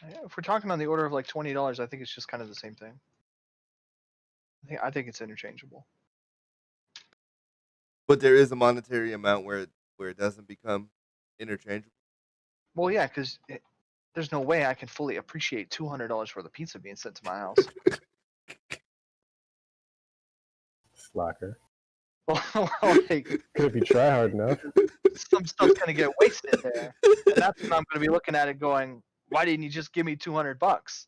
yeah, if we're talking on the order of like $20, I think it's just kind of the same thing. I think it's interchangeable. But there is a monetary amount where it doesn't become interchangeable. Well, yeah, because there's no way I can fully appreciate $200 worth of pizza being sent to my house. Slacker. Well, like Could if you try hard enough. some stuff's gonna get wasted there, and that's when I'm gonna be looking at it going, "Why didn't you just give me $200?"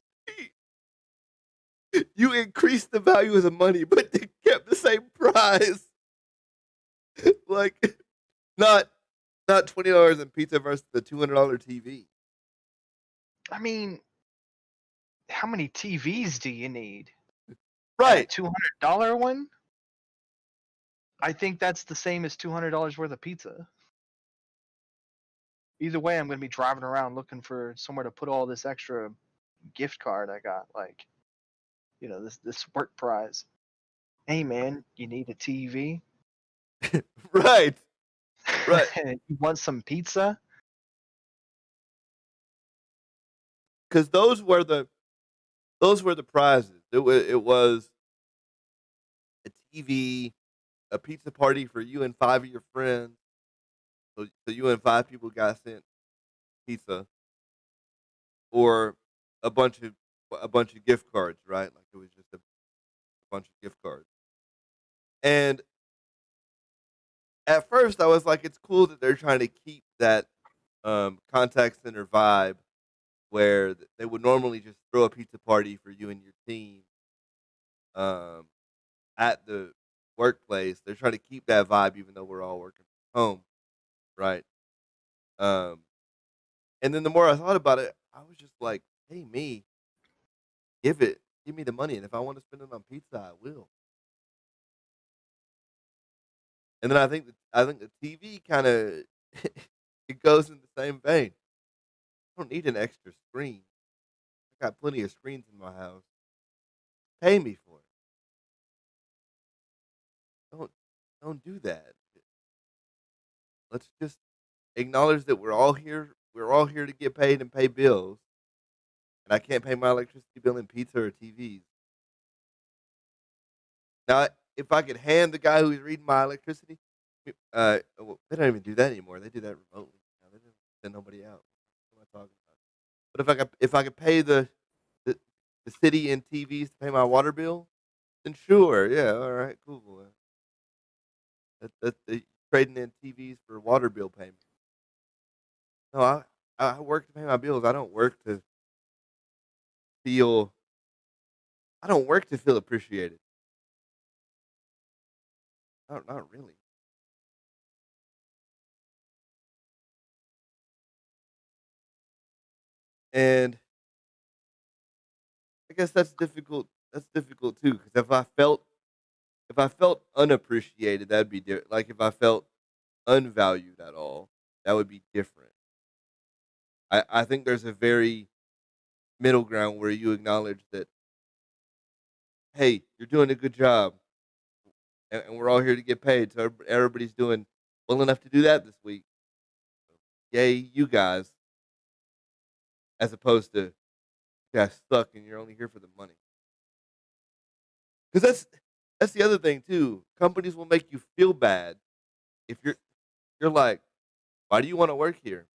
You increased the value of the money, but they kept the same price. Like not not $20 in pizza versus the $200 TV. I mean, how many TVs do you need? And a Right. $200 one? I think that's the same as $200 worth of pizza. Either way, I'm gonna be driving around looking for somewhere to put all this extra gift card I got, like this work prize. Hey man, you need a TV? Right. Right. You want some pizza? Because those were the prizes. It was a TV, a pizza party for you and 5 of your friends. So you and 5 people got sent pizza or a bunch of a bunch of gift cards, right? Like it was just a bunch of gift cards. And at first I was like, it's cool that they're trying to keep that contact center vibe where they would normally just throw a pizza party for you and your team um, at the workplace. They're trying to keep that vibe even though we're all working from home, right? Um, and then the more I thought about it, I was just like, hey, give me the money, and if I want to spend it on pizza, I will. And then I think the TV kind of it goes in the same vein. I don't need an extra screen. I got plenty of screens in my house. Pay me for it. Don't don't do that. Let's just acknowledge that we're all here. We're all here to get paid and pay bills, and I can't pay my electricity bill in pizza or TVs. Now, if I could hand the guy who's reading my electricity, well, they don't even do that anymore. They do that remotely. Now, they don't send nobody out. What am I talking about? But if I could pay the, the city in TVs to pay my water bill, then sure, yeah, all right, cool. They trading in TVs for water bill payment. No, I work to pay my bills. I don't work to feel. I don't work to feel appreciated. Not really. And I guess that's difficult. That's difficult too, because if I felt if I felt unappreciated, that'd be different. Like if I felt unvalued at all, that would be different. I think there's a very middle ground where you acknowledge that, hey, you're doing a good job, and we're all here to get paid. So everybody's doing well enough to do that this week. Yay, you guys, as opposed to you guys suck and you're only here for the money. Because that's the other thing too. Companies will make you feel bad if you're like, why do you want to work here?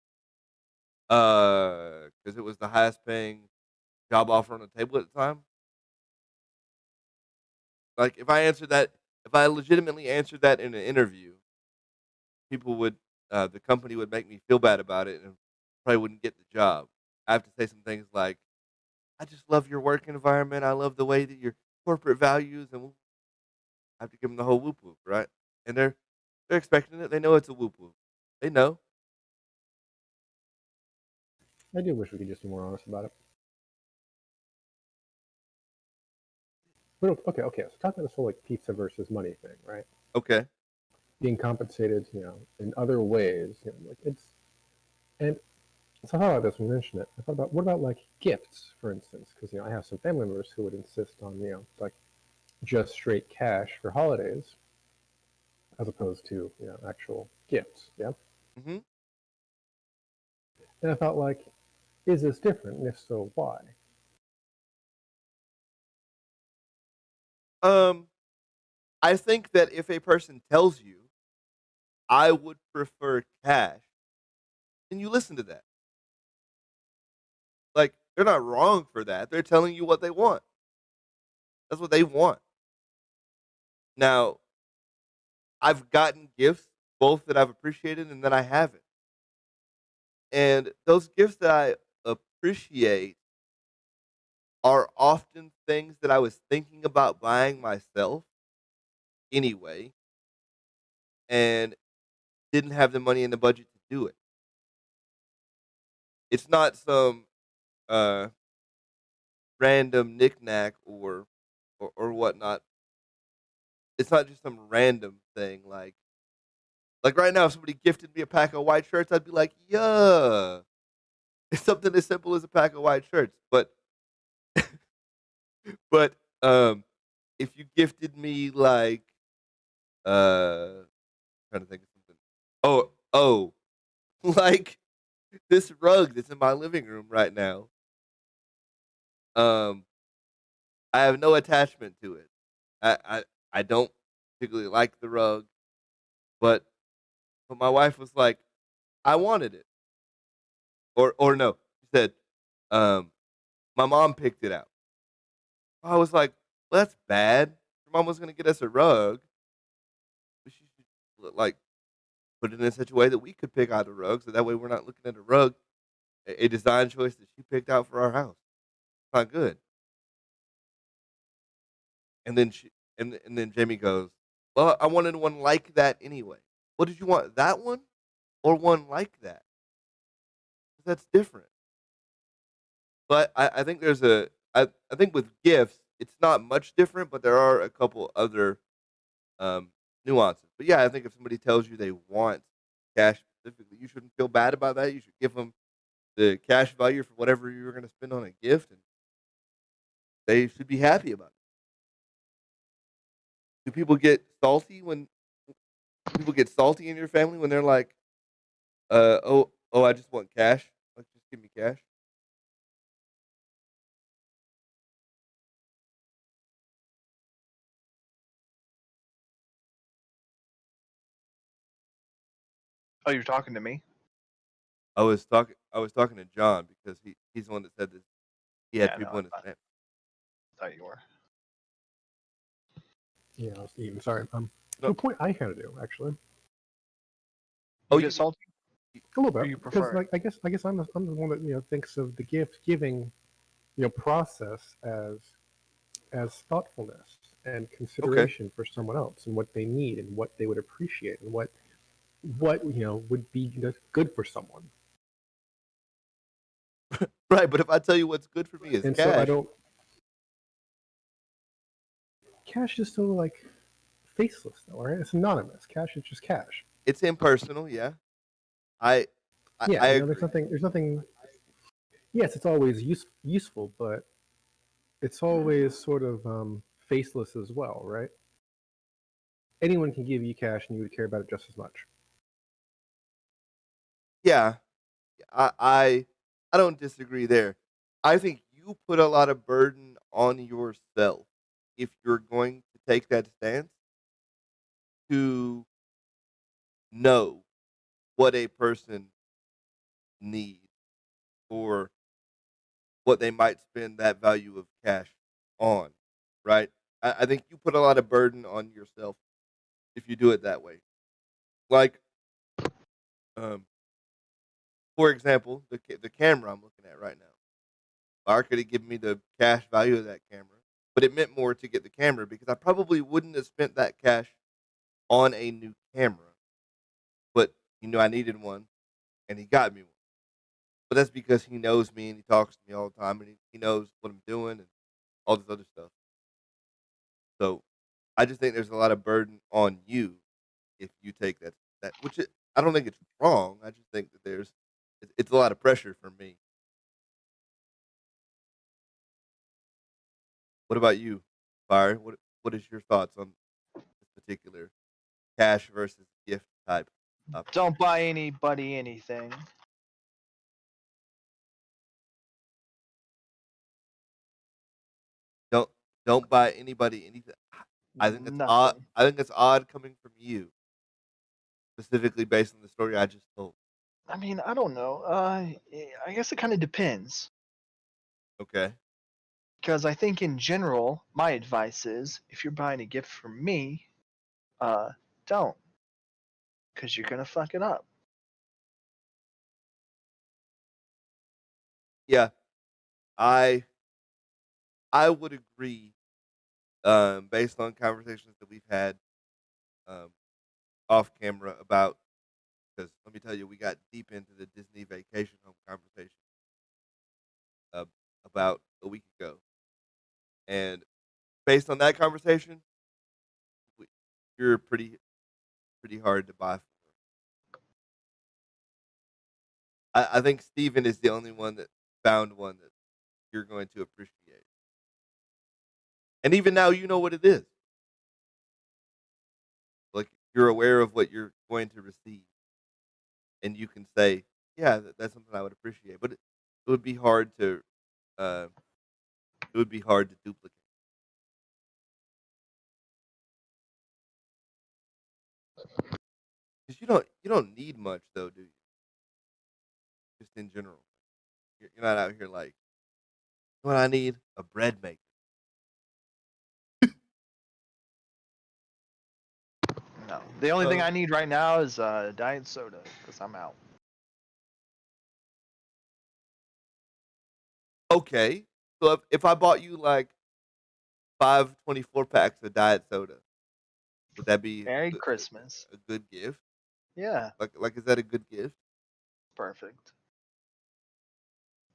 Because it was the highest paying job offer on the table at the time. Like if I legitimately answered that in an interview, people would, the company would make me feel bad about it and probably wouldn't get the job. I have to say some things like, I just love your work environment. I love the way that your corporate values, and I have to give them the whole whoop whoop, right? And they're expecting it. They know it's a whoop whoop. They know. I do wish we could just be more honest about it. But okay. So talking about this whole like pizza versus money thing, right? Okay. Being compensated, in other ways, like and so I thought about this when you mentioned it. I thought about what about like gifts, for instance, because I have some family members who would insist on like just straight cash for holidays, as opposed to actual gifts. Yeah, hmm and I thought like, is this different? And if so, why? Um, I think that if a person tells you, I would prefer cash, then you listen to that. Like, they're not wrong for that. They're telling you what they want. That's what they want. Now, I've gotten gifts, both that I've appreciated and that I haven't. And those gifts that I appreciate are often things that I was thinking about buying myself anyway and didn't have the money in the budget to do it. It's not some uh, random knickknack or whatnot. It's not just some random thing like right now if somebody gifted me a pack of white shirts, I'd be like, yeah. It's something as simple as a pack of white shirts. But if you gifted me like trying to think of something. Oh, like this rug that's in my living room right now. Um, I have no attachment to it. I don't particularly like the rug, but my wife was like, I wanted it, or no, she said, um, my mom picked it out. I was like, well, that's bad. Your mom was gonna get us a rug, but she should like put it in such a way that we could pick out a rug, so that way we're not looking at a rug, a design choice that she picked out for our house. It's not good. And then and then Jamie goes, "Well, I wanted one like that anyway." Well, did you want that one or one like that? 'Cause that's different. But I think I think with gifts, it's not much different, but there are a couple other nuances. But yeah, I think if somebody tells you they want cash specifically, you shouldn't feel bad about that. You should give them the cash value for whatever you're going to spend on a gift, and they should be happy about it. Do people get salty when people get salty in your family when they're like, oh, I just want cash. Like, just give me cash." Oh, you're talking to me? I was talking to John because he's the one that said this. He had Yeah, no, people in his I family. thought you were. Yeah, I was eating. Sorry. To No, a point, I kind of do actually oh, You get salty, a little or bit you because prefer? like I guess I'm the one that thinks of the gift giving process as thoughtfulness and okay. consideration for someone else and what they need and what they would appreciate and what would be good for someone. Right, but if I tell you what's good for me is And so I cash, don't cash is still like faceless, though, right? It's anonymous. Cash is just cash. It's impersonal, yeah. I Yeah, I there's agree. nothing. There's nothing. Yes, it's always useful, but it's always sort of faceless as well, right? Anyone can give you cash, and you would care about it just as much. Yeah, I I I don't disagree there. I think you put a lot of burden on yourself if you're going to take that stance to know what a person needs or what they might spend that value of cash on, right? I think you put a lot of burden on yourself if you do it that way. Like, um, for example, the camera I'm looking at right now. I could have given me the cash value of that camera, but it meant more to get the camera because I probably wouldn't have spent that cash on a new camera. But he knew I needed one, and he got me one. But that's because he knows me and he talks to me all the time, and he knows what I'm doing and all this other stuff. So I just think there's a lot of burden on you if you take that, which I don't think it's wrong. I just think that it's a lot of pressure for me. What about you, Fire? What is your thoughts on this particular cash versus gift type option? Don't buy anybody anything. Don't don't buy anybody anything. I think that's odd. Nothing. I think that's odd coming from you, specifically based on the story I just told. I mean, I don't know. I guess it kind of depends. Okay. Because I think in general, my advice is if you're buying a gift from me, uh, don't. Because you're going to fuck it up. Yeah, I I would agree. Based on conversations that we've had um, off camera about, because let me tell you, we got deep into the Disney vacation home conversation uh, about a week ago, and based on that conversation, we, you're pretty hard to buy for. I think Steven is the only one that found one that you're going to appreciate. And even now, you know what it is. Like, you're aware of what you're going to receive, and you can say, "Yeah, that's something I would appreciate." But it would be hard to, uh, it would be hard to duplicate. Because you don't need much though, do you? Just in general, you're not out here like, "You know what I need? A bread maker." No. The only thing So I need right now is diet soda because I'm out. okay, so if I bought you like 5 24 packs of diet soda, would that be Merry a, Christmas. a good gift? Yeah, Like is that a good gift? perfect.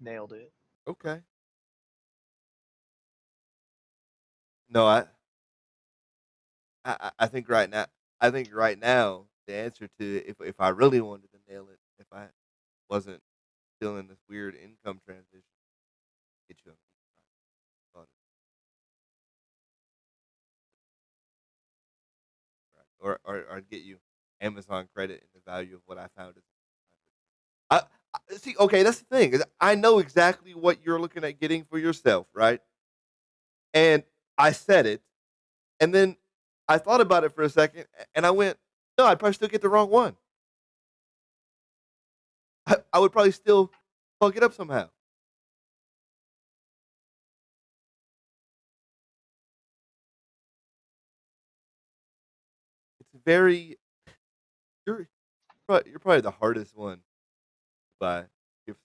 Nailed it. Okay. No, I think right now, the answer to if I really wanted to nail it, if I wasn't still in this weird income transition, get you a on it, right? Or get you Amazon credit in the value of what I found. I, I see. Okay, that's the thing. Is I know exactly what you're looking at getting for yourself, right? And I said it, and then I thought about it for a second, and I went, "No, I'd probably still get the wrong one. I would probably still fuck it up somehow." It's very you're you're probably the hardest one to buy gifts.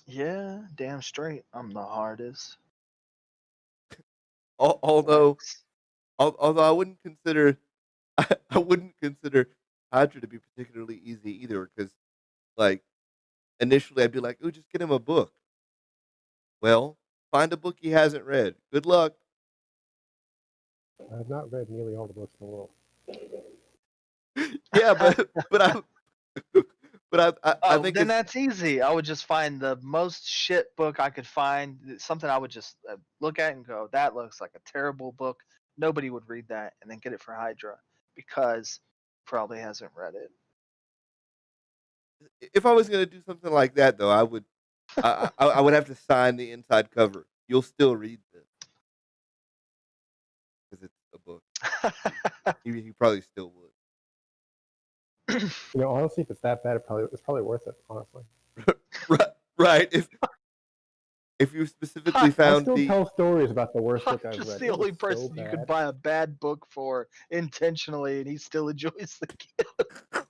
Yeah, damn straight. I'm the hardest. Although Flex. although I wouldn't consider I wouldn't consider Hydra to be particularly easy either, because like initially I'd be like, "Ooh, just get him a book." Well, find a book he hasn't read. Good luck. I have not read nearly all the books in the world. Yeah, but I I Oh, think then it's that's easy. I would just find the most shit book I could find, something I would just look at and go, "That looks like a terrible book. Nobody would read that," and then get it for Hydra because probably hasn't read it. if I was gonna do something like that though, I would have to sign the inside cover. You'll still read this because it's a book. He probably still Honestly, if it's that bad, it's probably worth it. Honestly, would. Right, right. If you specifically I found still the tell stories about the worst I'm book I've just read. the It was only so person you could bad. buy a bad book for intentionally, and he still enjoys the game.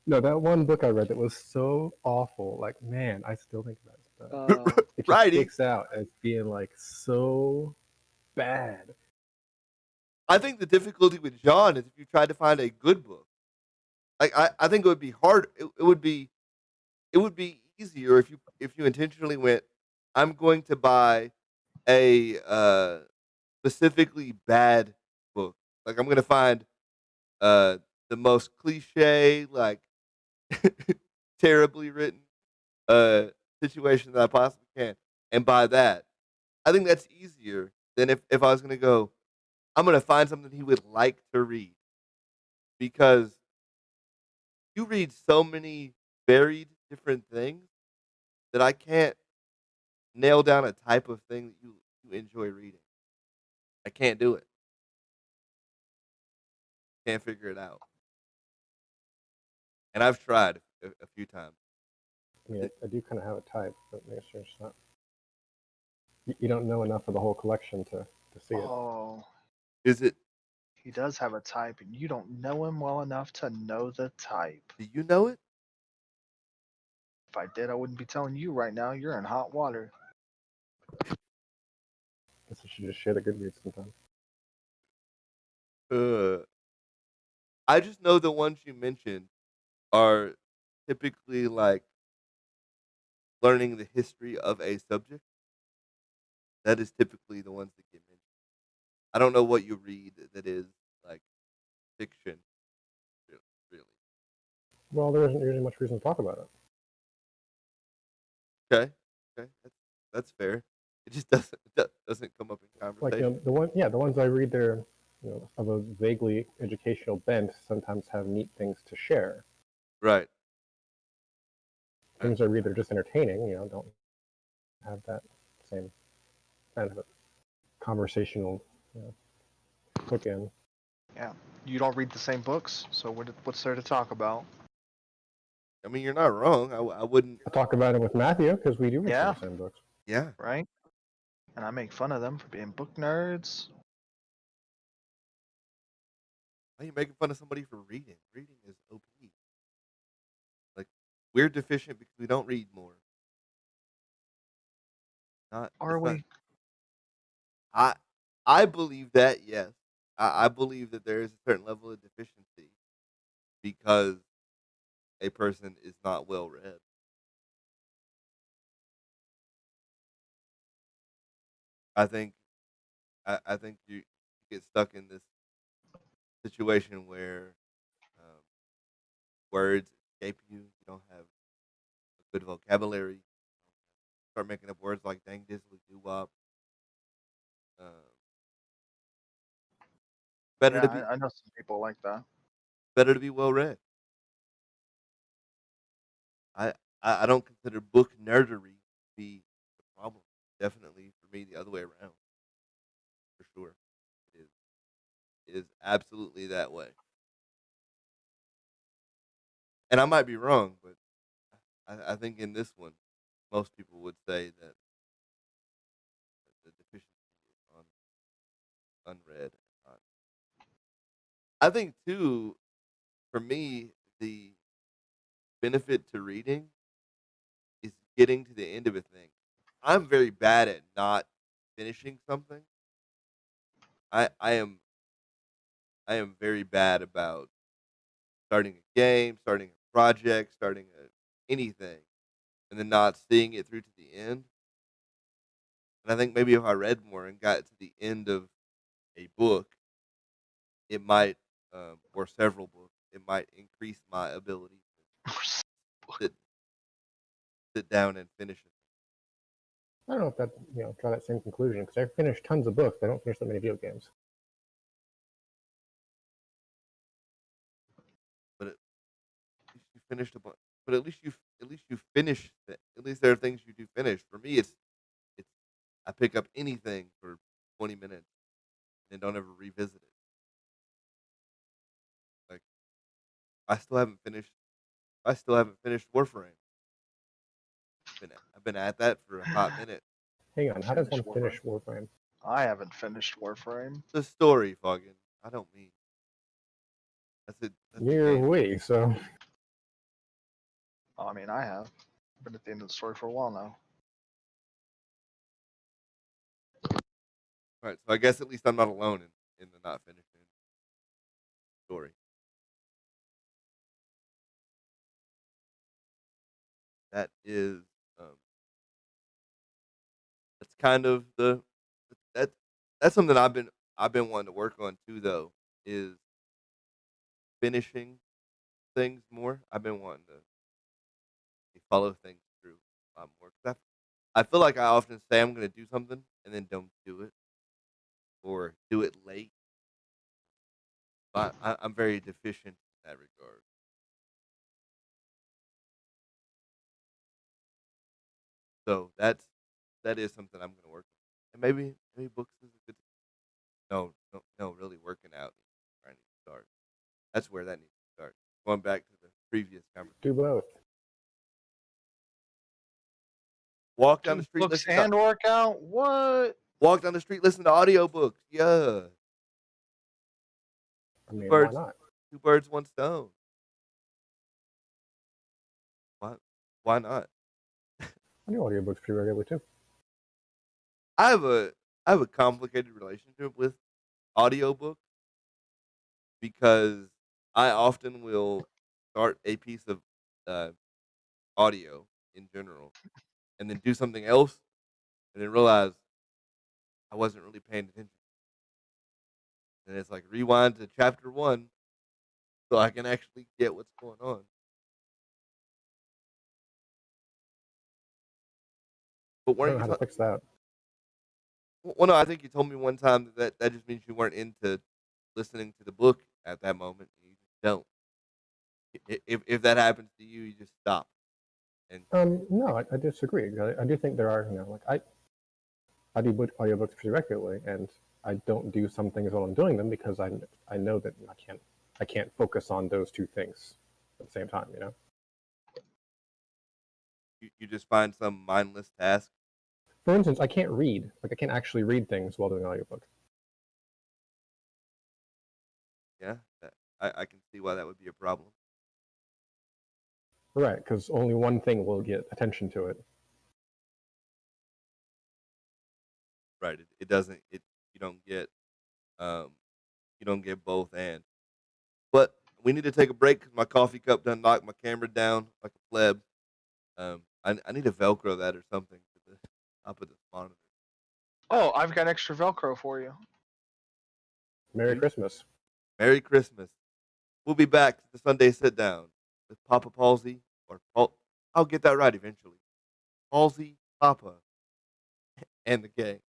No, that one book I read that was so awful. Like, man, I still think about it. It just right. sticks out as being like so bad. I think the difficulty with John is if you tried to find a good book. Like I think it would be hard. It would be easier if you intentionally went. I'm going to buy a specifically bad book. Like I'm going to find uh, the most cliche, like terribly written uh, situation that I possibly can, and buy that. I think that's easier than if I was going to go. I'm going to find something he would like to read because you read so many varied different things that I can't nail down a type of thing that you enjoy reading. I can't do it. Can't figure it out. And I've tried a few times. I mean, I do kind of have a type, but make sure it's not. You don't know enough of the whole collection to see it. Oh, Is it? he does have a type, and you don't know him well enough to know the type. Do you know it? If I did, I wouldn't be telling you right now. You're in hot water. Guess I should just share the good reads sometime. Uh, I just know the ones you mentioned are typically like learning the history of a subject. That is typically the ones that get mentioned. I don't know what you read that is like fiction, really. Really. Well, there isn't usually much reason to talk about it. Okay, okay, that's fair. It just doesn't come up in Like conversation. the ones I read, they're of a vaguely educational bent. Sometimes have neat things to share. Right. Things I read, they're just entertaining. Don't have that same kind of a conversational hook in. Yeah, you don't read the same books, so what's there to talk about? I mean, you're not wrong. I wouldn't. I talk about it with Matthew because we do read some Yeah, of the same books. Yeah. right. And I make fun of them for being book nerds. Why are you making fun of somebody for reading? Reading is OP. Like we're deficient because we don't read more. Not Are it's not. we? I I believe that yes. I believe that there is a certain level of deficiency because a person is not well read. I think I think you get stuck in this situation where um, words escape you. You don't have a good vocabulary. Start making up words like dang dizzly doo wop. Um, better Yeah, to be I know some people like that. better to be well read. I, I don't consider book nerdery to be the problem. Definitely for me the other way around. For sure. It is it is absolutely that way. And I might be wrong, but I think in this one most people would say that the deficiency is on unread. Uh, I think too, for me, the benefit to reading is getting to the end of a thing. I'm very bad at not finishing something. I I am very bad about starting a game, starting a project, starting anything, and then not seeing it through to the end. And I think maybe if I read more and got to the end of a book, it might, or several books, it might increase my ability to sit down and finish it. I don't know if that draw that same conclusion because I finished tons of books, but I don't finish that many video games. But at least you finished a bunch. But at least you finish it. At least there are things you do finish. For me, it's I pick up anything for 20 minutes and don't ever revisit it. Like I still haven't finished. I still haven't finished Warframe. I've been at that for a hot minute. Hang on, how does one Finish finish Warframe? I haven't finished Warframe. The story, Foggin. I don't mean that's it. That's the You're game. way, so Oh, I mean, I have. Been at the end of the story for a while now. All right, so I guess at least I'm not alone in the not finishing story. That is, um, that's kind of that that's something I've been wanting to work on too. Though is finishing things more. I've been wanting to follow things through a lot more. 'Cause I feel like I often say I'm going to do something and then don't do it or do it late. I'm very deficient in that regard. So that is something I'm going to work on. And maybe books is a good. No, really working out. Where I need to start. That's where that needs to start. Going back to the previous conversation. do both. Walk down the Dude, street, books listen to and workout? What? walk down the street, listen to audiobooks. Yeah, I mean, why birds, not? two birds, one stone. Why why not? I do audiobooks pretty regularly too. I have a I have a complicated relationship with audiobooks because I often will start a piece of uh, audio in general and then do something else and then realize I wasn't really paying attention. And it's like rewind to chapter one so I can actually get what's going on. But I weren't don't know you? how to fix that. Well, no, I think you told me one time that just means you weren't into listening to the book at that moment. You just don't. If that happens to you, you just stop. And No, I disagree. I do think there are, like I do audiobooks pretty regularly, and I don't do some things while I'm doing them because I know that I can't focus on those two things at the same time. you just find some mindless task. For instance, I can't read. Like I can't actually read things while doing audiobooks. Yeah, I can see why that would be a problem. Right, because only one thing will get attention to it. Right. It doesn't. You don't get um you don't get both and. But we need to take a break because my coffee cup done knocked my camera down like a pleb. I need to Velcro that or something to the top of this monitor. Oh, I've got extra Velcro for you. Merry You- Christmas. Merry Christmas. We'll be back to the Sunday sit down with Papa Palsy or Paul. I'll get that right eventually. Palsy, Papa, and the gang.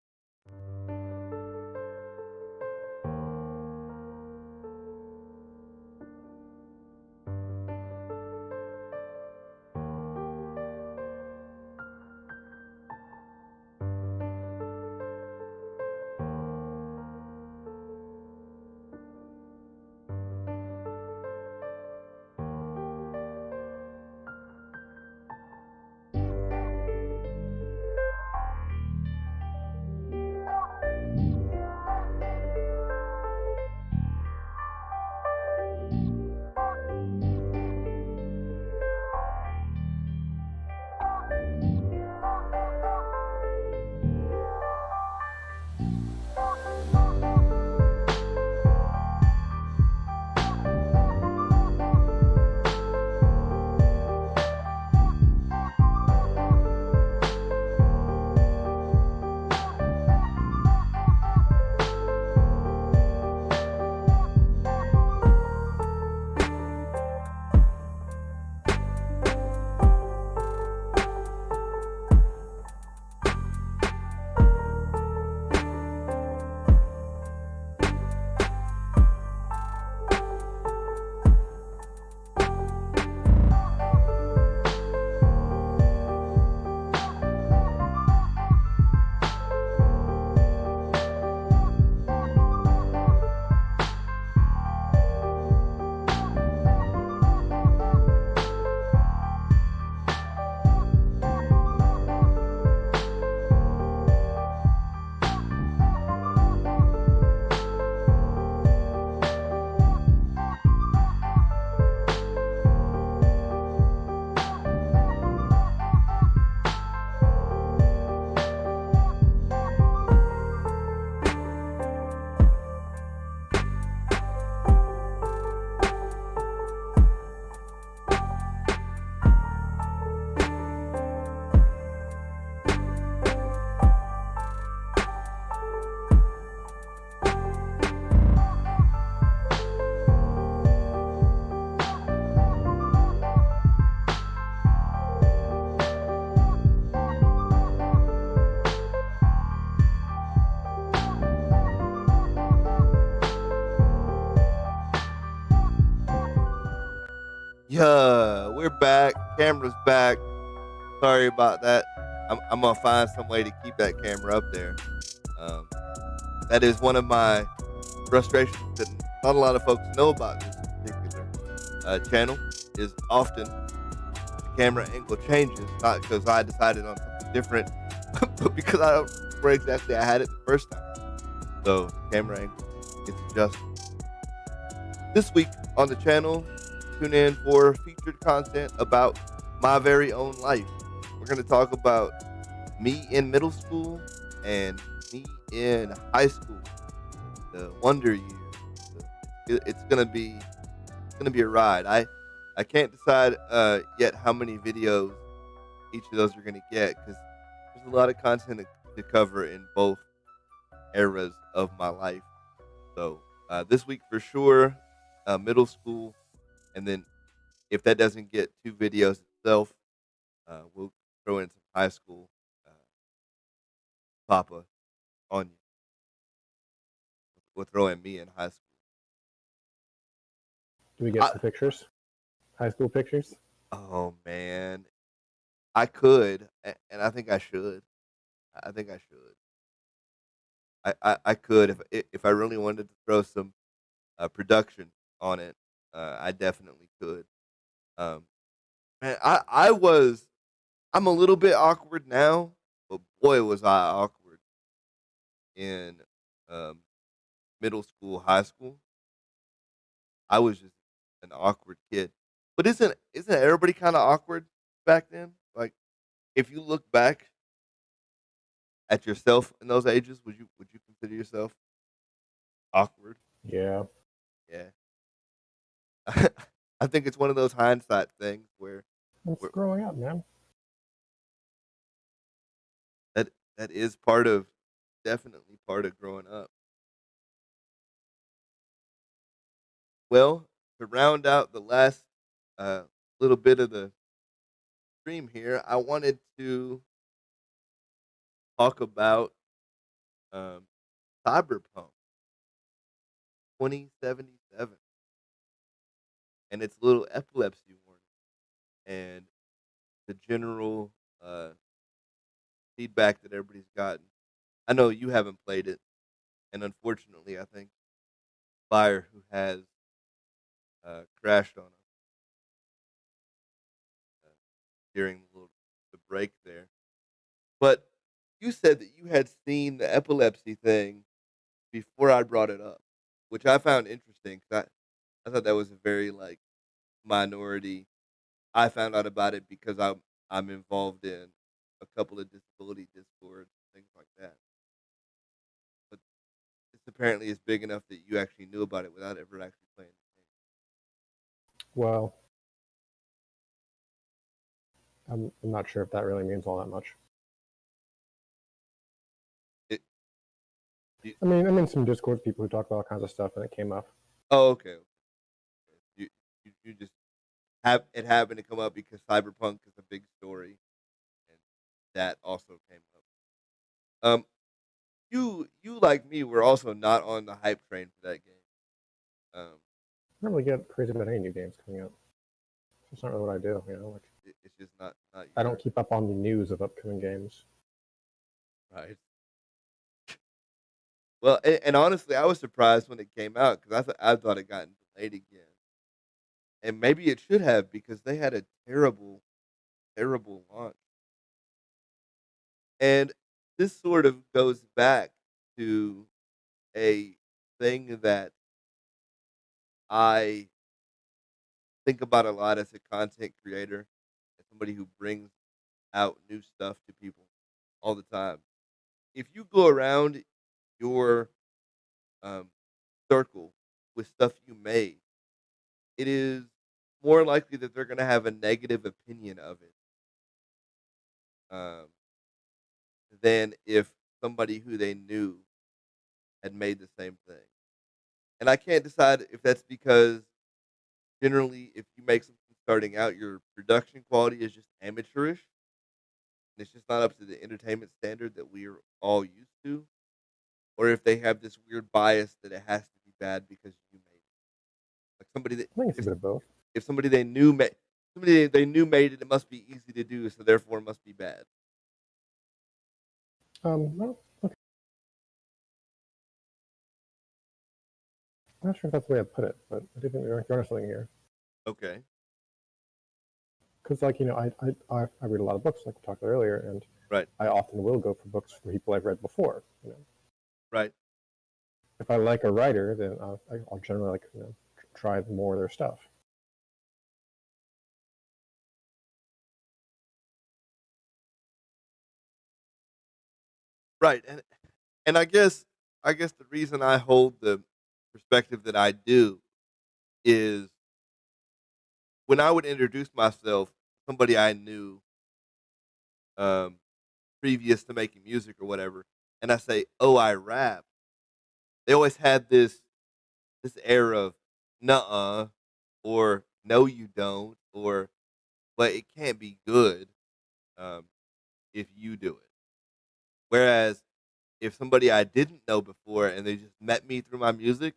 Yeah, we're back. Camera's back. Sorry about that. I'm gonna find some way to keep that camera up there. Um, that is one of my frustrations that not a lot of folks know about this particular channel. Is often the camera angle changes, not because I decided on something different, but because I don't remember where exactly I had it the first time. So the camera angle gets adjusted. This week on the channel, tune in for featured content about my very own life. We're going to talk about me in middle school and me in high school, the wonder years. It's going to be a ride. I can't decide yet how many videos each of those are going to get because there's a lot of content to cover in both eras of my life. So this week for sure, middle school, and then if that doesn't get 2 videos itself, we'll throw in some high school uh, Papa on you. We'll throw in me in high school. Do we get some pictures? High school pictures? Oh man, I could, and I think I should. I think I should. I could if I really wanted to throw some production on it. I definitely could. Um, man, I'm a little bit awkward now, but boy was I awkward in um, middle school, high school. I was just an awkward kid. But isn't everybody kind of awkward back then? Like if you look back at yourself in those ages, would you consider yourself awkward? Yeah. Yeah. I think it's one of those hindsight things It's where growing up, man. that that is definitely part of growing up. Well, to round out the last uh, little bit of the stream here, I wanted to talk about um, Cyberpunk 2077 and its little epilepsy warning and the general uh, feedback that everybody's gotten. I know you haven't played it, and unfortunately, I think Fire, who has crashed on us during the break there. But you said that you had seen the epilepsy thing before I brought it up, which I found interesting because I thought that was a very like minority. I found out about it because I'm involved in a couple of disability discords, things like that. But it's apparently is big enough that you actually knew about it without ever actually playing Well, I'm not sure if that really means all that much. the game. You, I'm in some Discord people who talk about all kinds of stuff, and it came up. oh, okay. You just have it happened to come up because Cyberpunk is a big story, and that also came up. You like me were also not on the hype train for that game. I don't really get crazy about any new games coming out. It's not really what I do, Like It's just not I don't your keep up on the news of upcoming games. right. Well, and honestly, I was surprised when it came out because I thought it got delayed again, and maybe it should have because they had a terrible launch. And this sort of goes back to a thing that I think about a lot as a content creator, as somebody who brings out new stuff to people all the time. If you go around your um, circle with stuff you made, it is more likely that they're going to have a negative opinion of it um, than if somebody who they knew had made the same thing. And I can't decide if that's because generally, if you make something starting out, your production quality is just amateurish and it's just not up to the entertainment standard that we are all used to, or if they have this weird bias that it has to be bad because you made it. Like somebody that I think it's a if bit of both. If somebody they knew made it, it must be easy to do, so therefore it must be bad. Well, okay. I'm not sure if that's the way I put it, but I do think you're onto something here. Okay. Because, like, I read a lot of books, like we talked about earlier, and Right. I often will go for books from people I've read before. Right. If I like a writer, then I'll generally try more of their stuff. Right. And I guess the reason I hold the perspective that I do is when I would introduce myself, somebody I knew um, previous to making music or whatever, and I say, "Oh, I rap." They always had this air of "nuh-uh" or "no, you don't," or "but it can't be good um, if you do it." Whereas if somebody I didn't know before and they just met me through my music,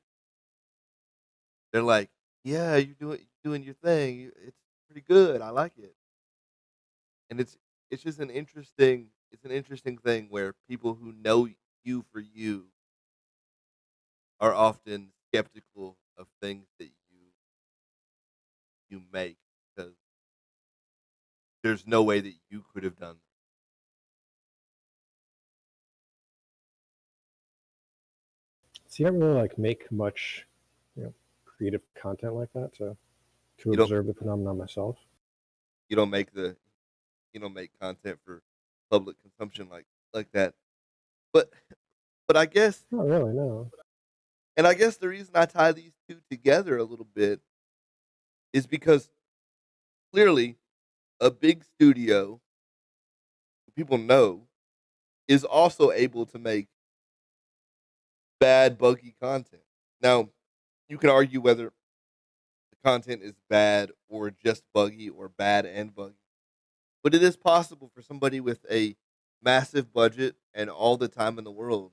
they're like, "Yeah, you're doing your thing. It's pretty good. I like it." And it's just an interesting thing where people who know you for you are often skeptical of things that you make because there's no way that you could have done. See, I don't really make much, creative content like that to You don't observe the phenomenon myself. you don't make the you don't make content for public consumption like that. But but I guess Not really, no. and I guess the reason I tie these two together a little bit is because clearly a big studio people know is also able to make bad buggy content. Now, you can argue whether the content is bad or just buggy or bad and buggy. But it is possible for somebody with a massive budget and all the time in the world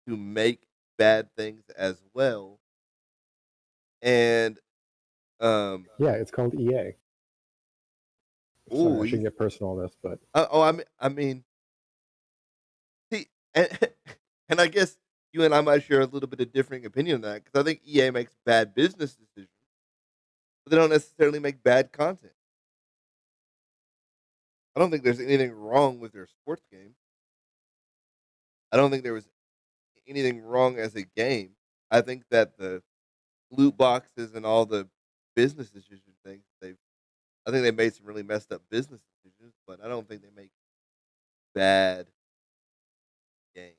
to make bad things as well. And Yeah, it's called EA. Sorry, I oh, shouldn't get personal on this, but I mean, see, and, and I guess you and I might share a little bit of differing opinion on that because I think EA makes bad business decisions, but they don't necessarily make bad content. I don't think there's anything wrong with their sports game. I don't think there was anything wrong as a game. I think that the loot boxes and all the business decision things I think they made some really messed up business decisions, but I don't think they make bad games.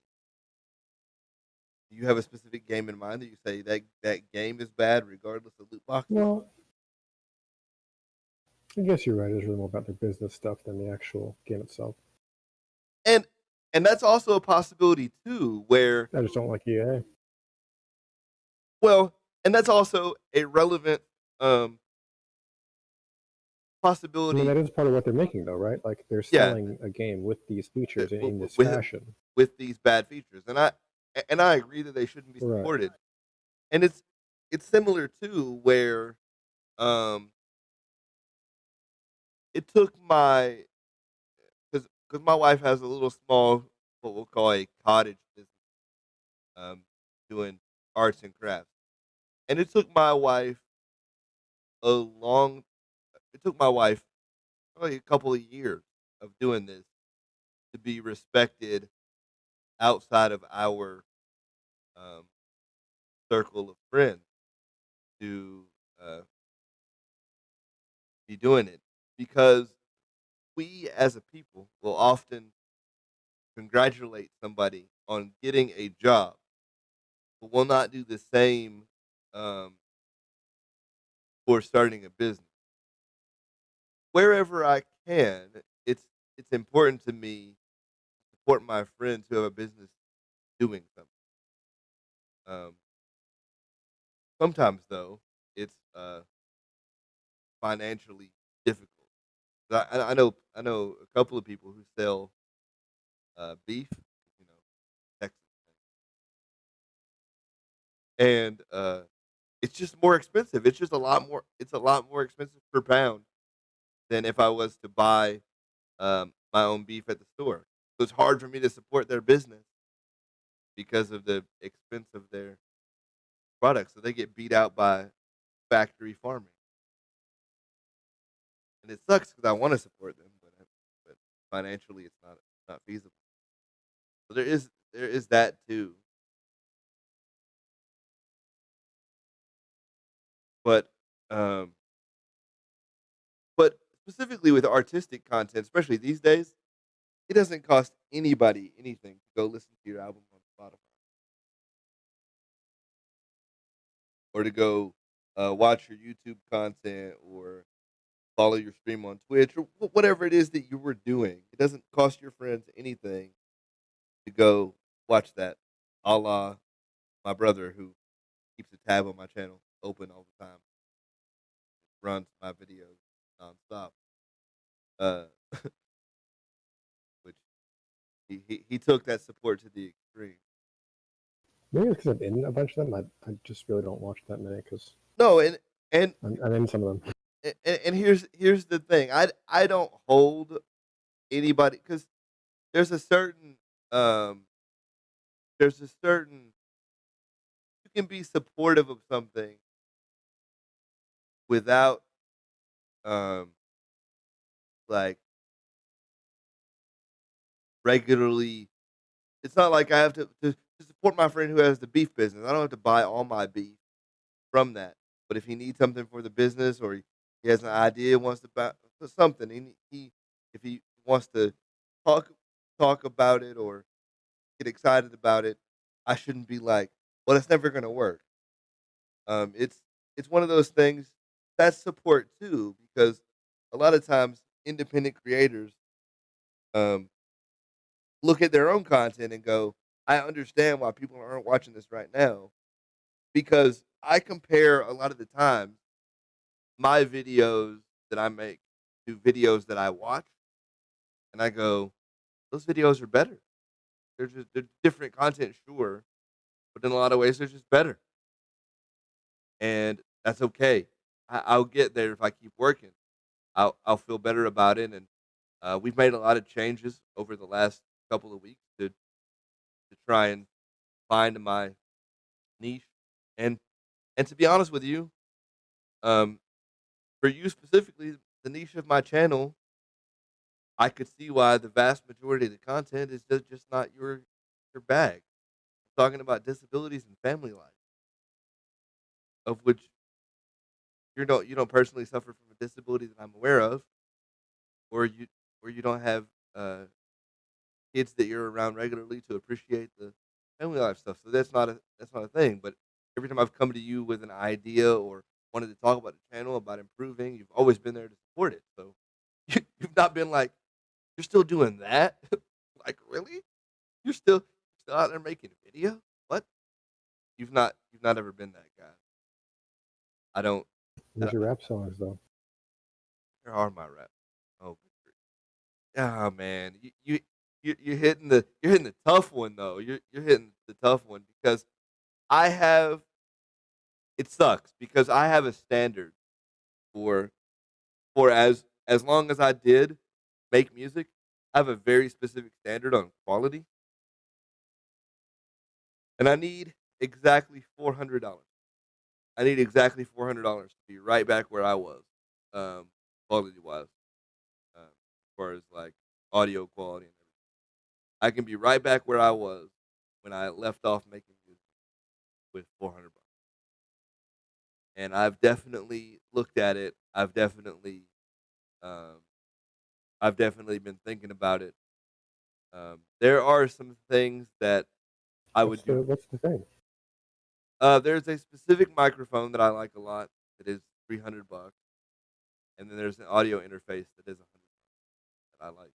Do you have a specific game in mind that you say that game is bad regardless of loot boxes? well, I guess you're right. It's really more about the business stuff than the actual game itself. And and that's also a possibility too, where I just don't like EA. well, and that's also a relevant I mean, possibility. that is part of what they're making, though, right? Like they're Yeah, selling a game with these features in this with fashion. with these bad features, and I agree that they shouldn't be Right. supported. And it's similar to where um it took my because my wife has a little small what we'll call a cottage business doing arts and crafts, and a long it took my wife probably a couple of years of doing this to be respected outside of our um, circle of friends to uh, be doing it because we as a people will often congratulate somebody on getting a job, but will not do the same um, for starting a business. Wherever I can, it's important to me to support my friends who have a business doing something. Um, Sometimes though, it's financially difficult. I know a couple of people who sell beef, Texas, and it's just more expensive. It's just a lot more. It's a lot more expensive per pound than if I was to buy my own beef at the store. So it's hard for me to support their business because of the expense of their products. So they get beat out by factory farming, and it sucks because I want to support them, but financially it's not feasible. So there is that too. But um, but specifically with artistic content, especially these days, it doesn't cost anybody anything to go listen to your album on Spotify or to go watch your YouTube content or follow your stream on Twitch or whatever it is that you were doing. It doesn't cost your friends anything to go watch that, a la my brother who keeps a tab on my channel open all the time, runs my videos nonstop. Uh, which he took that support to the extreme. Maybe it's because I'm in a bunch of them. I just really don't watch that many because No, and I'm in some of them. and here's the thing. I don't hold anybody because there's a certain um there's a certain you can be supportive of something without um like regularly. It's not like I have to support my friend who has the beef business. I don't have to buy all my beef from that. But if he needs something for the business or he has an idea, wants to buy something, he if he wants to talk talk about it or get excited about it, I shouldn't be like, well, it's never going to work. It's one of those things that's support too because a lot of times independent creators um, look at their own content and go, I understand why people aren't watching this right now because I compare a lot of the times my videos that I make to videos that I watch, and I go, those videos are better. They're different content, sure, but in a lot of ways they're just better, and that's okay. I'll get there if I keep working. I'll feel better about it, and we've made a lot of changes over the last couple of weeks to try and find my niche, and to be honest with you, um, for you specifically, the niche of my channel I could see why the vast majority of the content is just not your bag. Talking about disabilities and family life, of which you don't personally suffer from a disability that I'm aware of, or you don't have kids that you're around regularly to appreciate the family life stuff. So that's not a thing. But every time I've come to you with an idea or wanted to talk about the channel about improving, you've always been there to support it. So you've not been like you're still doing that. Like really? You're still out there making a video? What? You've not ever been that guy. I don't. I These don't are rap songs, though. Where are my raps? Oh, ah, man, you're hitting the tough one though. You're hitting the tough one because I have. It sucks because I have a standard for as long as I did make music. I have a very specific standard on quality, and I need exactly $400. I need exactly $400 to be right back where I was, quality wise, as far as like audio quality and everything. I can be right back where I was when I left off making music with $400. And I've definitely looked at it. Um, I've definitely been thinking about it. There are some things that I would do. What's the thing? There's a specific microphone that I like a lot that is $300, and then there's an audio interface that is $100 that I like.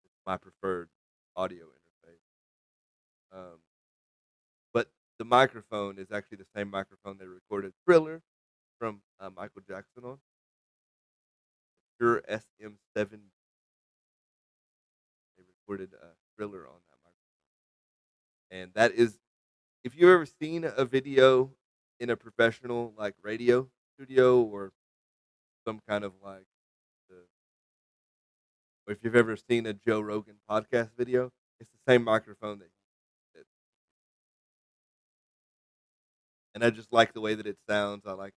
It's my preferred audio interface. Um, but the microphone is actually the same microphone they recorded Thriller from Michael Jackson on. Pure SM7. They recorded Thriller on that microphone, and that is if you've ever seen a video in a professional like radio studio or some kind of like the, or if you've ever seen a Joe Rogan podcast video, it's the same microphone that and I just like the way that it sounds. I like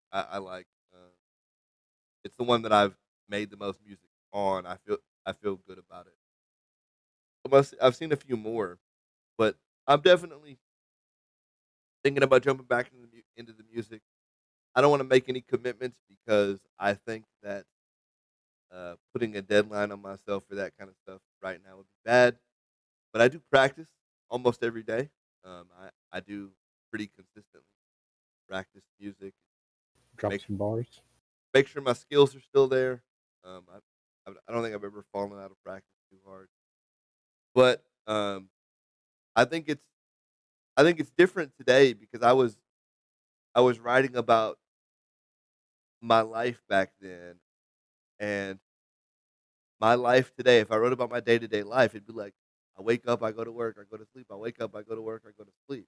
it's the one that I've made the most music on. I feel good about it. I've seen a few more, but I'm definitely thinking about jumping back into the music. I don't want to make any commitments because I think that putting a deadline on myself for that kind of stuff right now would be bad. But I do practice almost every day. I do pretty consistently practice music, Drop make some bars. make sure my skills are still there. I don't think I've ever fallen out of practice too hard, but I think it's I think it's different today because I was writing about my life back then and my life today. If I wrote about my day to day life, it'd be like I wake up, I go to work, I go to sleep. I wake up, I go to work, I go to sleep.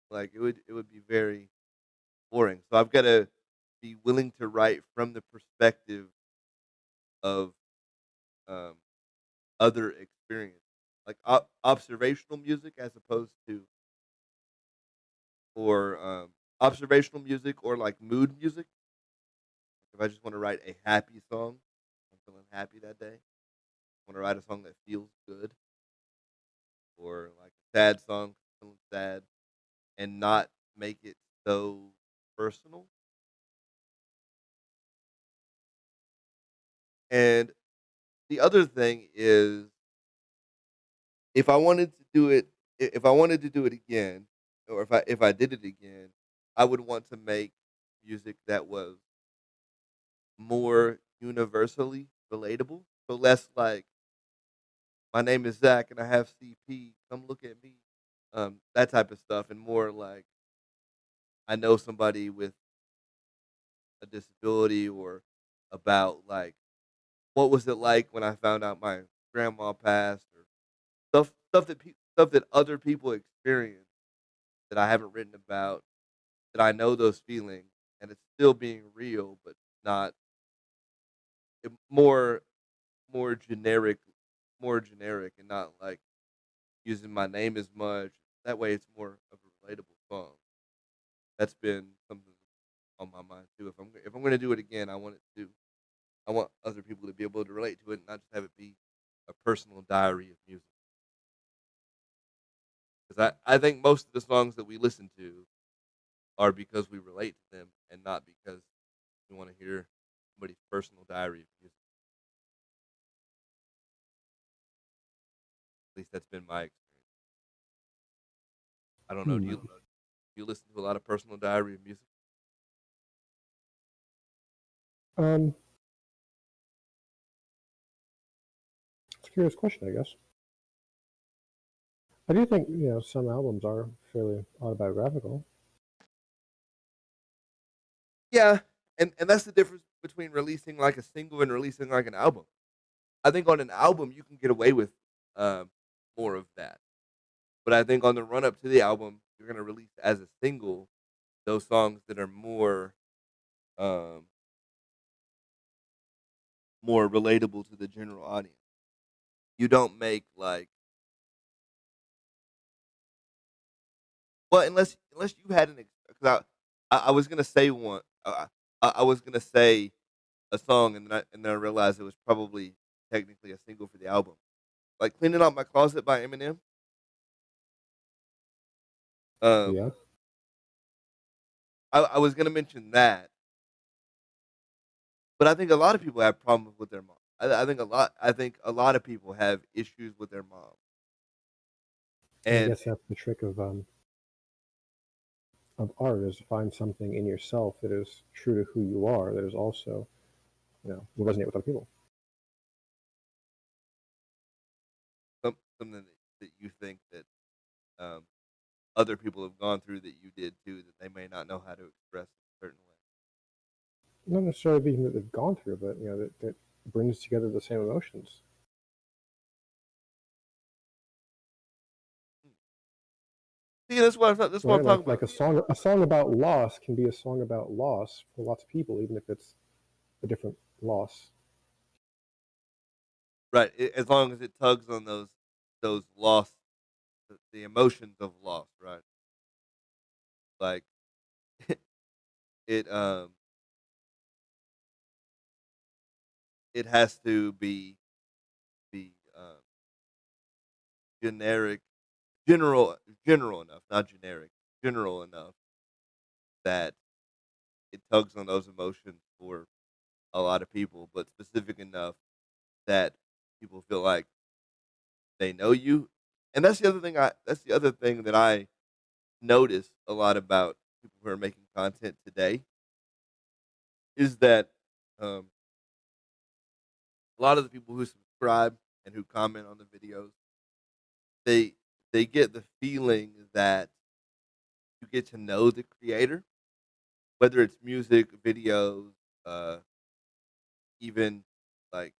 Like it would be very boring. So I've got to be willing to write from the perspective of um, other experience, like observational music as opposed to or observational music or like mood music. If I just want to write a happy song, I'm feeling happy that day. I want to write a song that feels good, or like a sad song, feeling sad, and not make it so personal. And the other thing is, if I wanted to do it, if I wanted to do it again, or if I did it again, I would want to make music that was more universally relatable. So less like my name is Zach and I have CP. Come look at me. That type of stuff, and more like I know somebody with a disability, or about like what was it like when I found out my grandma passed, or stuff that other people experience that I haven't written about, that I know those feelings, and it's still being real, but not more more generic, and not like using my name as much. That way, it's more of a relatable song. That's been something on my mind too. If I'm going to do it again, I want other people to be able to relate to it, and not just have it be a personal diary of music. Because I think most of the songs that we listen to are because we relate to them, and not because we want to hear somebody's personal diary of music. At least that's been my experience. I don't know. Hmm. Do you listen to a lot of personal diary of music? Um, it's a curious question, I guess. I do think some albums are fairly autobiographical. Yeah, and that's the difference between releasing like a single and releasing like an album. I think on an album you can get away with um, more of that, but I think on the run up to the album, you're gonna release as a single those songs that are um, more relatable to the general audience. You don't make like well unless you had because I was gonna say one I was gonna say a song, and then I realized it was probably technically a single for the album. Like "Cleaning Out My Closet" by Eminem. Um, Yeah. I was gonna mention that, but I think a lot of people have problems with their mom. I think a lot of people have issues with their mom, And I and guess that's the trick of art, is to find something in yourself that is true to who you are, that is also, will resonate with other people. something that you think that um, other people have gone through that you did too, that they may not know how to express in a certain way. Not necessarily being that they've gone through, but that brings together the same emotions. See, that's what I'm right? talking Like about. a song about loss can be a song about loss for lots of people, even if it's a different loss. Right. As long as it tugs on those loss, the emotions of loss. Right. Like it it has to be generic, general, general enough, not generic, general enough that it tugs on those emotions for a lot of people, but specific enough that people feel like they know you. And that's the other thing that I notice a lot about people who are making content today is that um, a lot of the people who subscribe and who comment on the videos, they they get the feeling that you get to know the creator, whether it's music, videos, uh, even like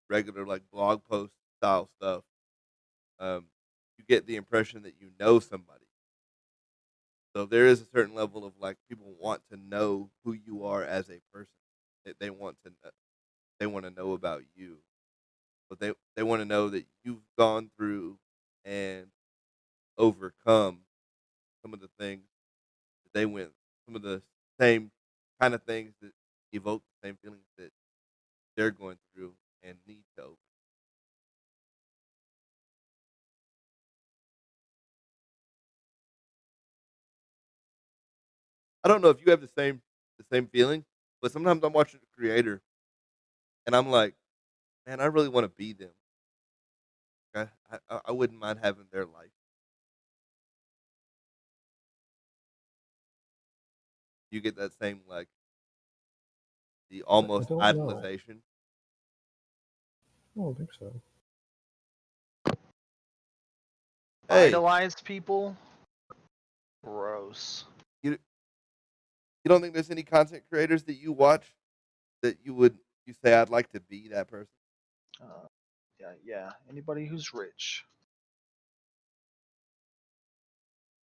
regular like blog post style stuff. Um, you get the impression that you know somebody. So there is a certain level of like people want to know who you are as a person. They want to they want to know about you, but they want to know that you've gone through and overcome some of the things that they went, some of the same kind of things that evoke the same feelings that they're going through and need to overcome. I don't know if you have the same feeling, but sometimes I'm watching a creator and I'm like, man, I really want to be them. I wouldn't mind having their life. You get that same like the I almost don't know. idolization. I don't think so. Hey, Idolize people? Gross. you you don't think there's any content creators that you watch that you say I'd like to be that person? Uh, yeah. Anybody who's rich.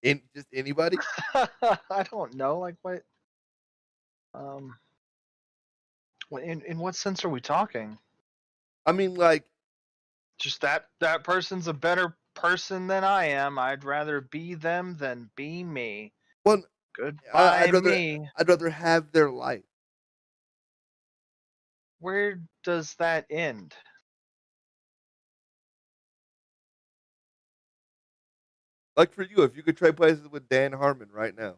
In just anybody? I don't know. Like what? Um, in what sense are we talking? I mean, like, Just that person's a better person than I am. I'd rather be them than be me. well, Goodbye, I'd rather me. have their life. Where does that end? Like for you, if you could trade places with Dan Harmon right now,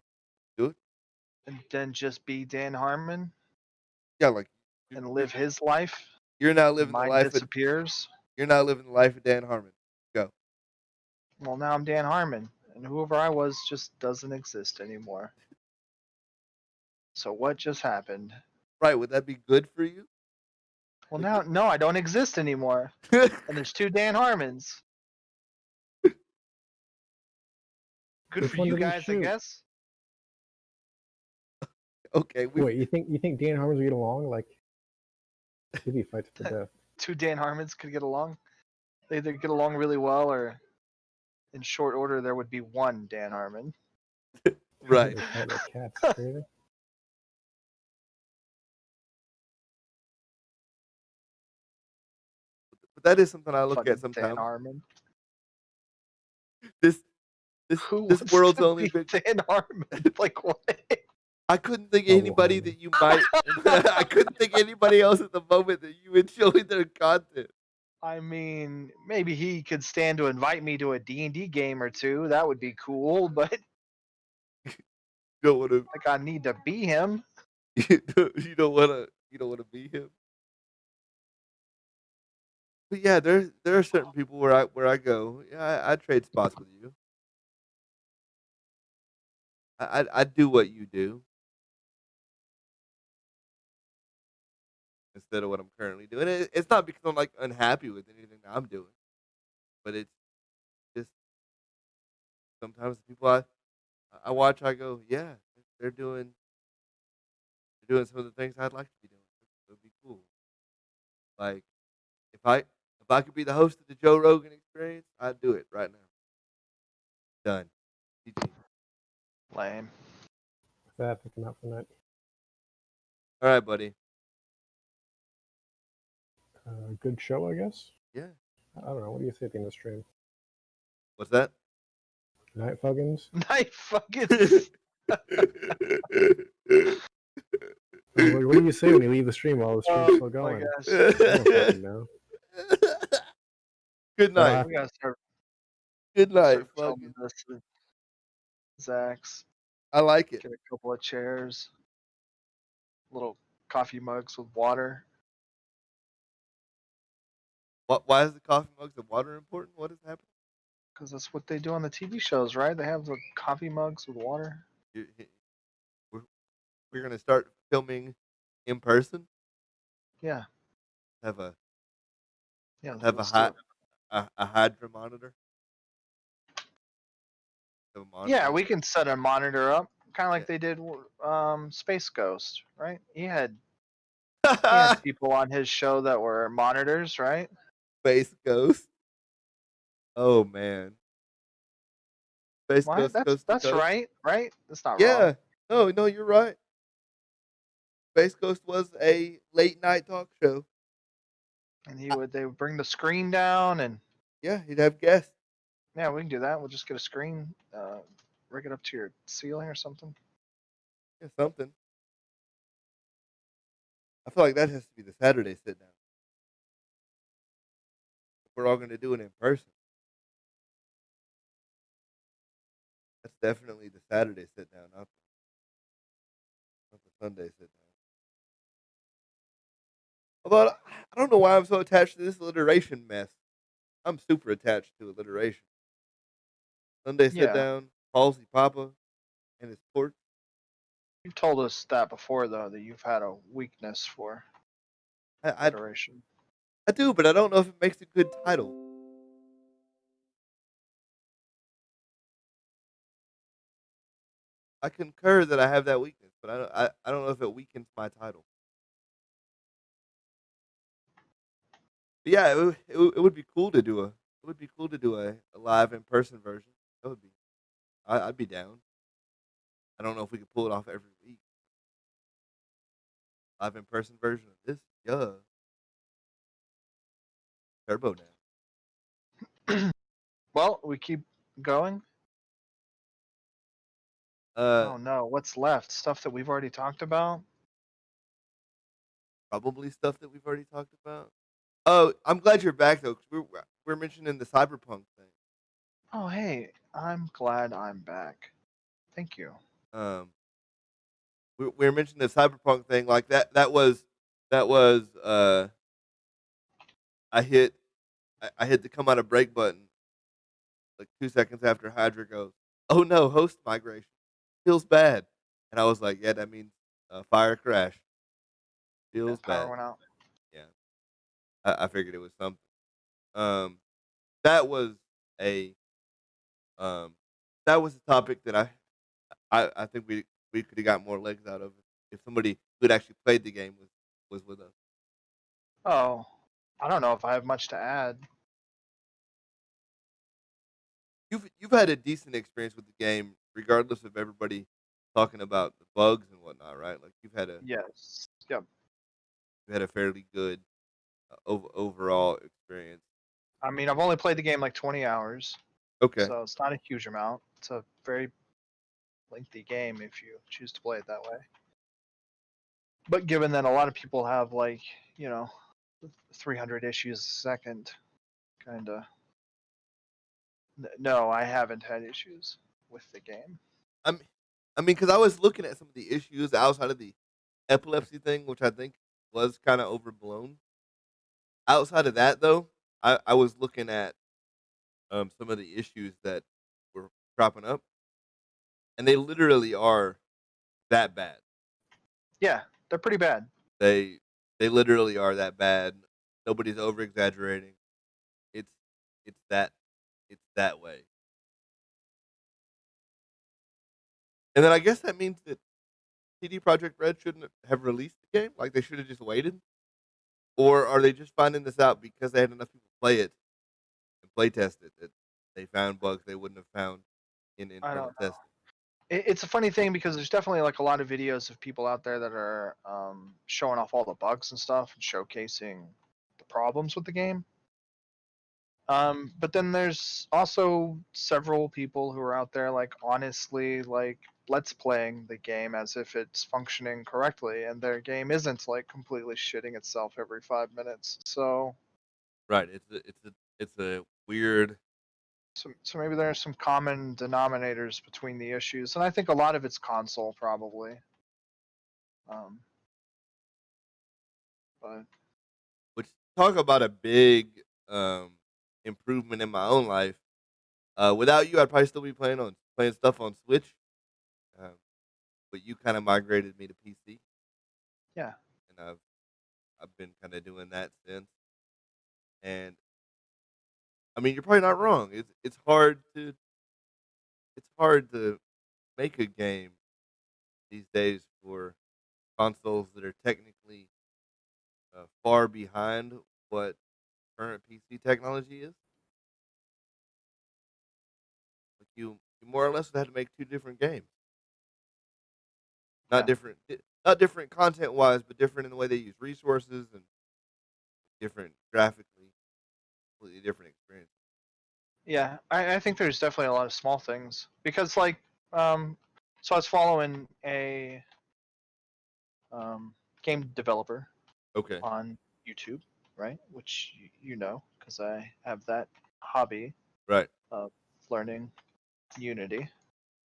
do it. And then just be Dan Harmon Yeah, like you, and you live his life, you're now and living the mine life of disappears? Dan Harmon. Go. Well, now I'm Dan Harmon, and whoever I was just doesn't exist anymore. So what just happened? Right? Would that be good for you? Well, Would now no, I don't exist anymore, you- and there's two Dan Harmons. Good Which for one you did he guys, I shoot? guess. okay, Wait, you think Dan Harmon's get along? Like maybe he fights to the death. Two Dan Harmons could get along. They either get along really well, or in short order, there would be one Dan Harmon. right. They fight like cats. Crazy. But that is something I look at Funny Dan sometimes. Harmon. This this Who this wants world's to only be been. Dan Harmon? Like what? I couldn't think of Double anybody Harmon. that you might. I couldn't think of anybody else at the moment that you enjoy their content. I mean, maybe he could stand to invite me to a D&D game or two. That would be cool, but You don't want to. like I need to be him. You don't want to. You don't want to be him. But yeah, there are certain people where I go. Yeah, I trade spots with you. I do what you do instead of what I'm currently doing. It's not because I'm like unhappy with anything that I'm doing, but it's just sometimes the people I watch, I go, yeah, they're doing they're doing some of the things I'd like to be doing. It would be cool. Like if I could be the host of the Joe Rogan Experience, I'd do it right now. Done. GG. Lame. That picking up from that. All right, buddy. Good show, I guess. Yeah. I don't know. What do you say at the end of the stream? What's that? Night Fuggins? Night fucking. What do you say when you leave the stream while the stream's still Oh my going? gosh. I don't fucking know. Good night. We gotta start Good night. filming this with Zach's. I like it. Get a couple of chairs, little coffee mugs with water. Why is the coffee mugs of water important? What is happening? Because that's what they do on the TV shows, right? They have the coffee mugs with water. We're gonna start filming in person. Yeah. Have a Let's do it. a hydra monitor. Have a monitor. Yeah, we can set a monitor up, kind of like they did Space Ghost, right? He had people on his show that were monitors, right? Space Ghost. Oh man. Space Why? Ghost. Coast to That's Coast. right? That's not Yeah. wrong. No, you're right. Space Ghost was a late night talk show. And they would bring the screen down, and Yeah, he'd have guests. yeah, we can do that. We'll just get a screen, rig it up to your ceiling or something. Yeah, something. I feel like that has to be the Saturday sit down. We're all going to do it in person. That's definitely the Saturday sit down, not the Sunday sit down. Although I don't know why I'm so attached to this alliteration mess. I'm super attached to alliteration. Sunday sit Yeah. down, Halsey Papa, and his porch. You've told us that before, though, that you've had a weakness for I alliteration. do, but I don't know if it makes a good title. I concur that I have that weakness, but I don't know if it weakens my title. But yeah, it would be cool to do a live in person version. That would be I'd be down. I don't know if we could pull it off every week. Live in person version of this, yeah. Turbo now. Well, we keep going. Oh no, what's left? Stuff that we've already talked about? Probably stuff that we've already talked about. Oh, I'm glad you're back though, because we're mentioning the cyberpunk thing. Oh hey, I'm glad I'm back. Thank you. We're mentioning the cyberpunk thing like that. That was I hit the come out of break button like 2 seconds after Hydra goes, "Oh no, host migration feels bad," and I was like, "Yeah, that means fire crash feels Power bad." went out. Yeah, I figured it was something. That was a that was a topic that I think we could have got more legs out of if somebody who had actually played the game was with us. Oh, I don't know if I have much to add. You've had a decent experience with the game, regardless of everybody talking about the bugs and whatnot, right? Like Yes. Yep. you had a fairly good overall experience. I mean, I've only played the game like 20 hours, Okay. so it's not a huge amount. It's a very lengthy game if you choose to play it that way. But given that a lot of people have like, 300 issues a second, kind of. No, I haven't had issues with the game. I mean, because I was looking at some of the issues outside of the epilepsy thing, which I think was kind of overblown. Outside of that, though, I was looking at some of the issues that were cropping up, and they literally are that bad. Yeah, they're pretty bad. They literally are that bad. Nobody's over exaggerating. It's that way. And then I guess that means that CD Projekt Red shouldn't have released the game. Like they should have just waited. Or are they just finding this out because they had enough people play it and play test it that they found bugs they wouldn't have found in I internal don't know. testing? it's a funny thing because there's definitely like a lot of videos of people out there that are showing off all the bugs and stuff and showcasing the problems with the game. But then there's also several people who are out there like honestly like let's playing the game as if it's functioning correctly, and their game isn't like completely shitting itself every 5 minutes. So Right. It's a weird. so maybe there are some common denominators between the issues, and I think a lot of it's console probably. Um, but Which, talk about a big improvement in my own life. Without you, I'd probably still be playing stuff on Switch. Um, but you kind of migrated me to PC, yeah, and I've been kind of doing that since. And I mean, you're probably not wrong. It's hard to make a game these days for consoles that are technically far behind what current PC technology is. Like you more or less would have to make two different games, not yeah, different, not different content wise, but different in the way they use resources and different graphically, completely different experience. yeah. I think there's definitely a lot of small things because like so I was following a game developer Okay, on YouTube, right? Which you know, because I have that hobby right, of learning Unity.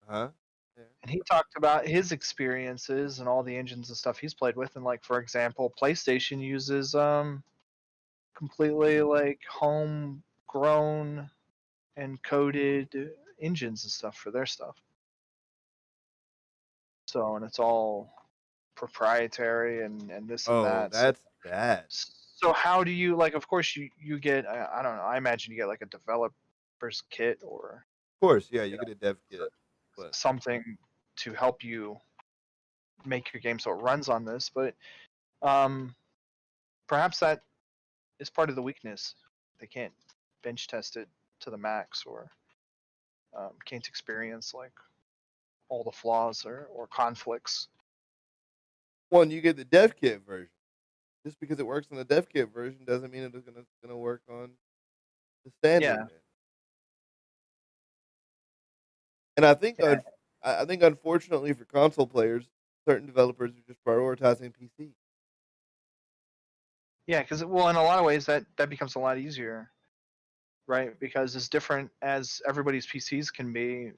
huh? Yeah. And he talked about his experiences and all the engines and stuff he's played with. And like for example, PlayStation uses completely like homegrown and coded engines and stuff for their stuff. So and it's all proprietary and this and Oh, that. that's bad. So how do you like? Of course, you get. I don't know. I imagine you get like a developer's kit or Of course, yeah, you you know get a dev kit, but something to help you make your game so it runs on this. But um, perhaps that is part of the weakness. They can't bench test it to the max or can't experience like all the flaws or conflicts. one, you get the dev kit version. Just because it works on the dev kit version doesn't mean it's gonna work on the standard Yeah, version. And yeah, I think unfortunately for console players, certain developers are just prioritizing PC. yeah. Because well, in a lot of ways, that becomes a lot easier, right? Because as different as everybody's PCs can be,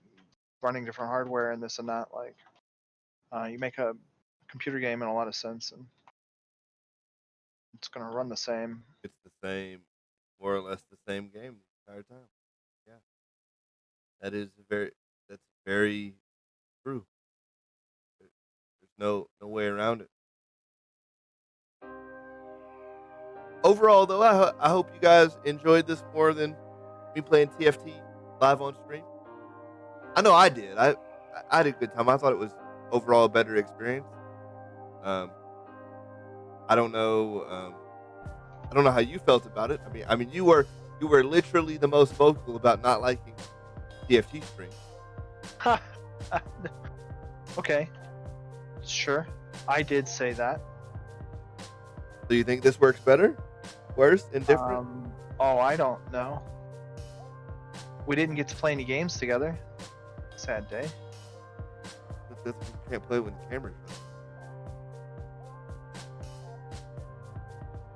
running different hardware and this and that, like you make a computer game in a lot of sense, and it's going to run the same. It's the same, more or less the same game the entire time. Yeah, that is that's very true. There's no way around it. Overall, though, I hope you guys enjoyed this more than me playing TFT live on stream. I know I did. I had a good time. I thought it was overall a better experience. Um, I don't know. I don't know how you felt about it. I mean, you were literally the most vocal about not liking TFT stream. Okay, sure. I did say that. Do you think this works better, worse, and different? Oh, I don't know. We didn't get to play any games together. Sad day. You can't play when the camera's on.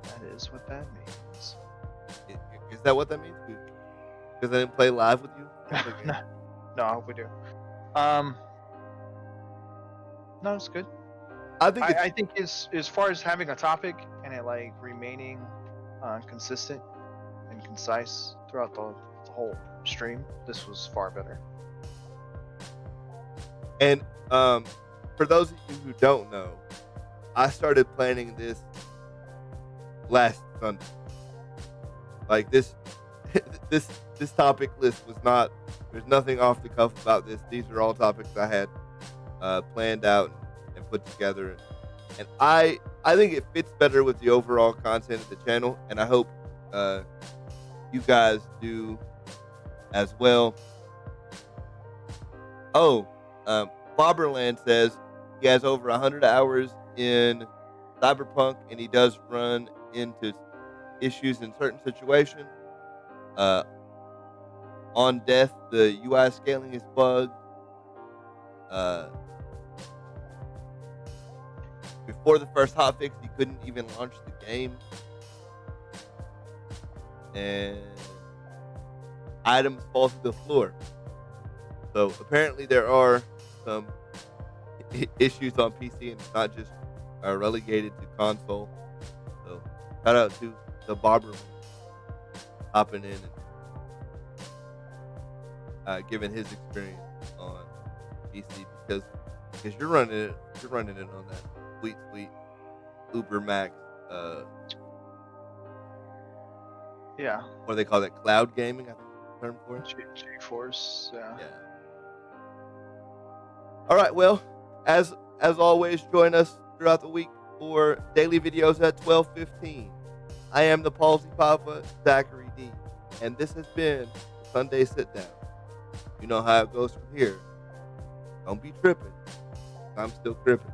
That is what that means. Is that what that means? Because I didn't play live with you. No, I hope we do. Um, no, it's good. I think it's I think as far as having a topic and it like remaining consistent and concise throughout the whole stream, this was far better. And for those of you who don't know, I started planning this last Sunday. Like this, this topic list was not. There's nothing off the cuff about this. These are all topics I had planned out and put together, and I think it fits better with the overall content of the channel, and I hope you guys do as well. Oh, Bobberland says he has over 100 hours in Cyberpunk, and he does run into issues in certain situations. Uh, on death, the UI scaling is bugged. Before the first hotfix, he couldn't even launch the game. And items fall to the floor. So apparently there are some issues on PC, and it's not just relegated to console. So shout out to the barber hopping in and giving his experience on PC because you're running it on that sweet Uber Max. Yeah. What do they call it? Cloud gaming, I think is the term for it. GeForce. Yeah. All right. Well, as always, join us throughout the week for daily videos at 12:15. I am the Palsy Papa, Zachary D, and this has been Sunday Sit Down. You know how it goes from here. Don't be tripping. I'm still tripping.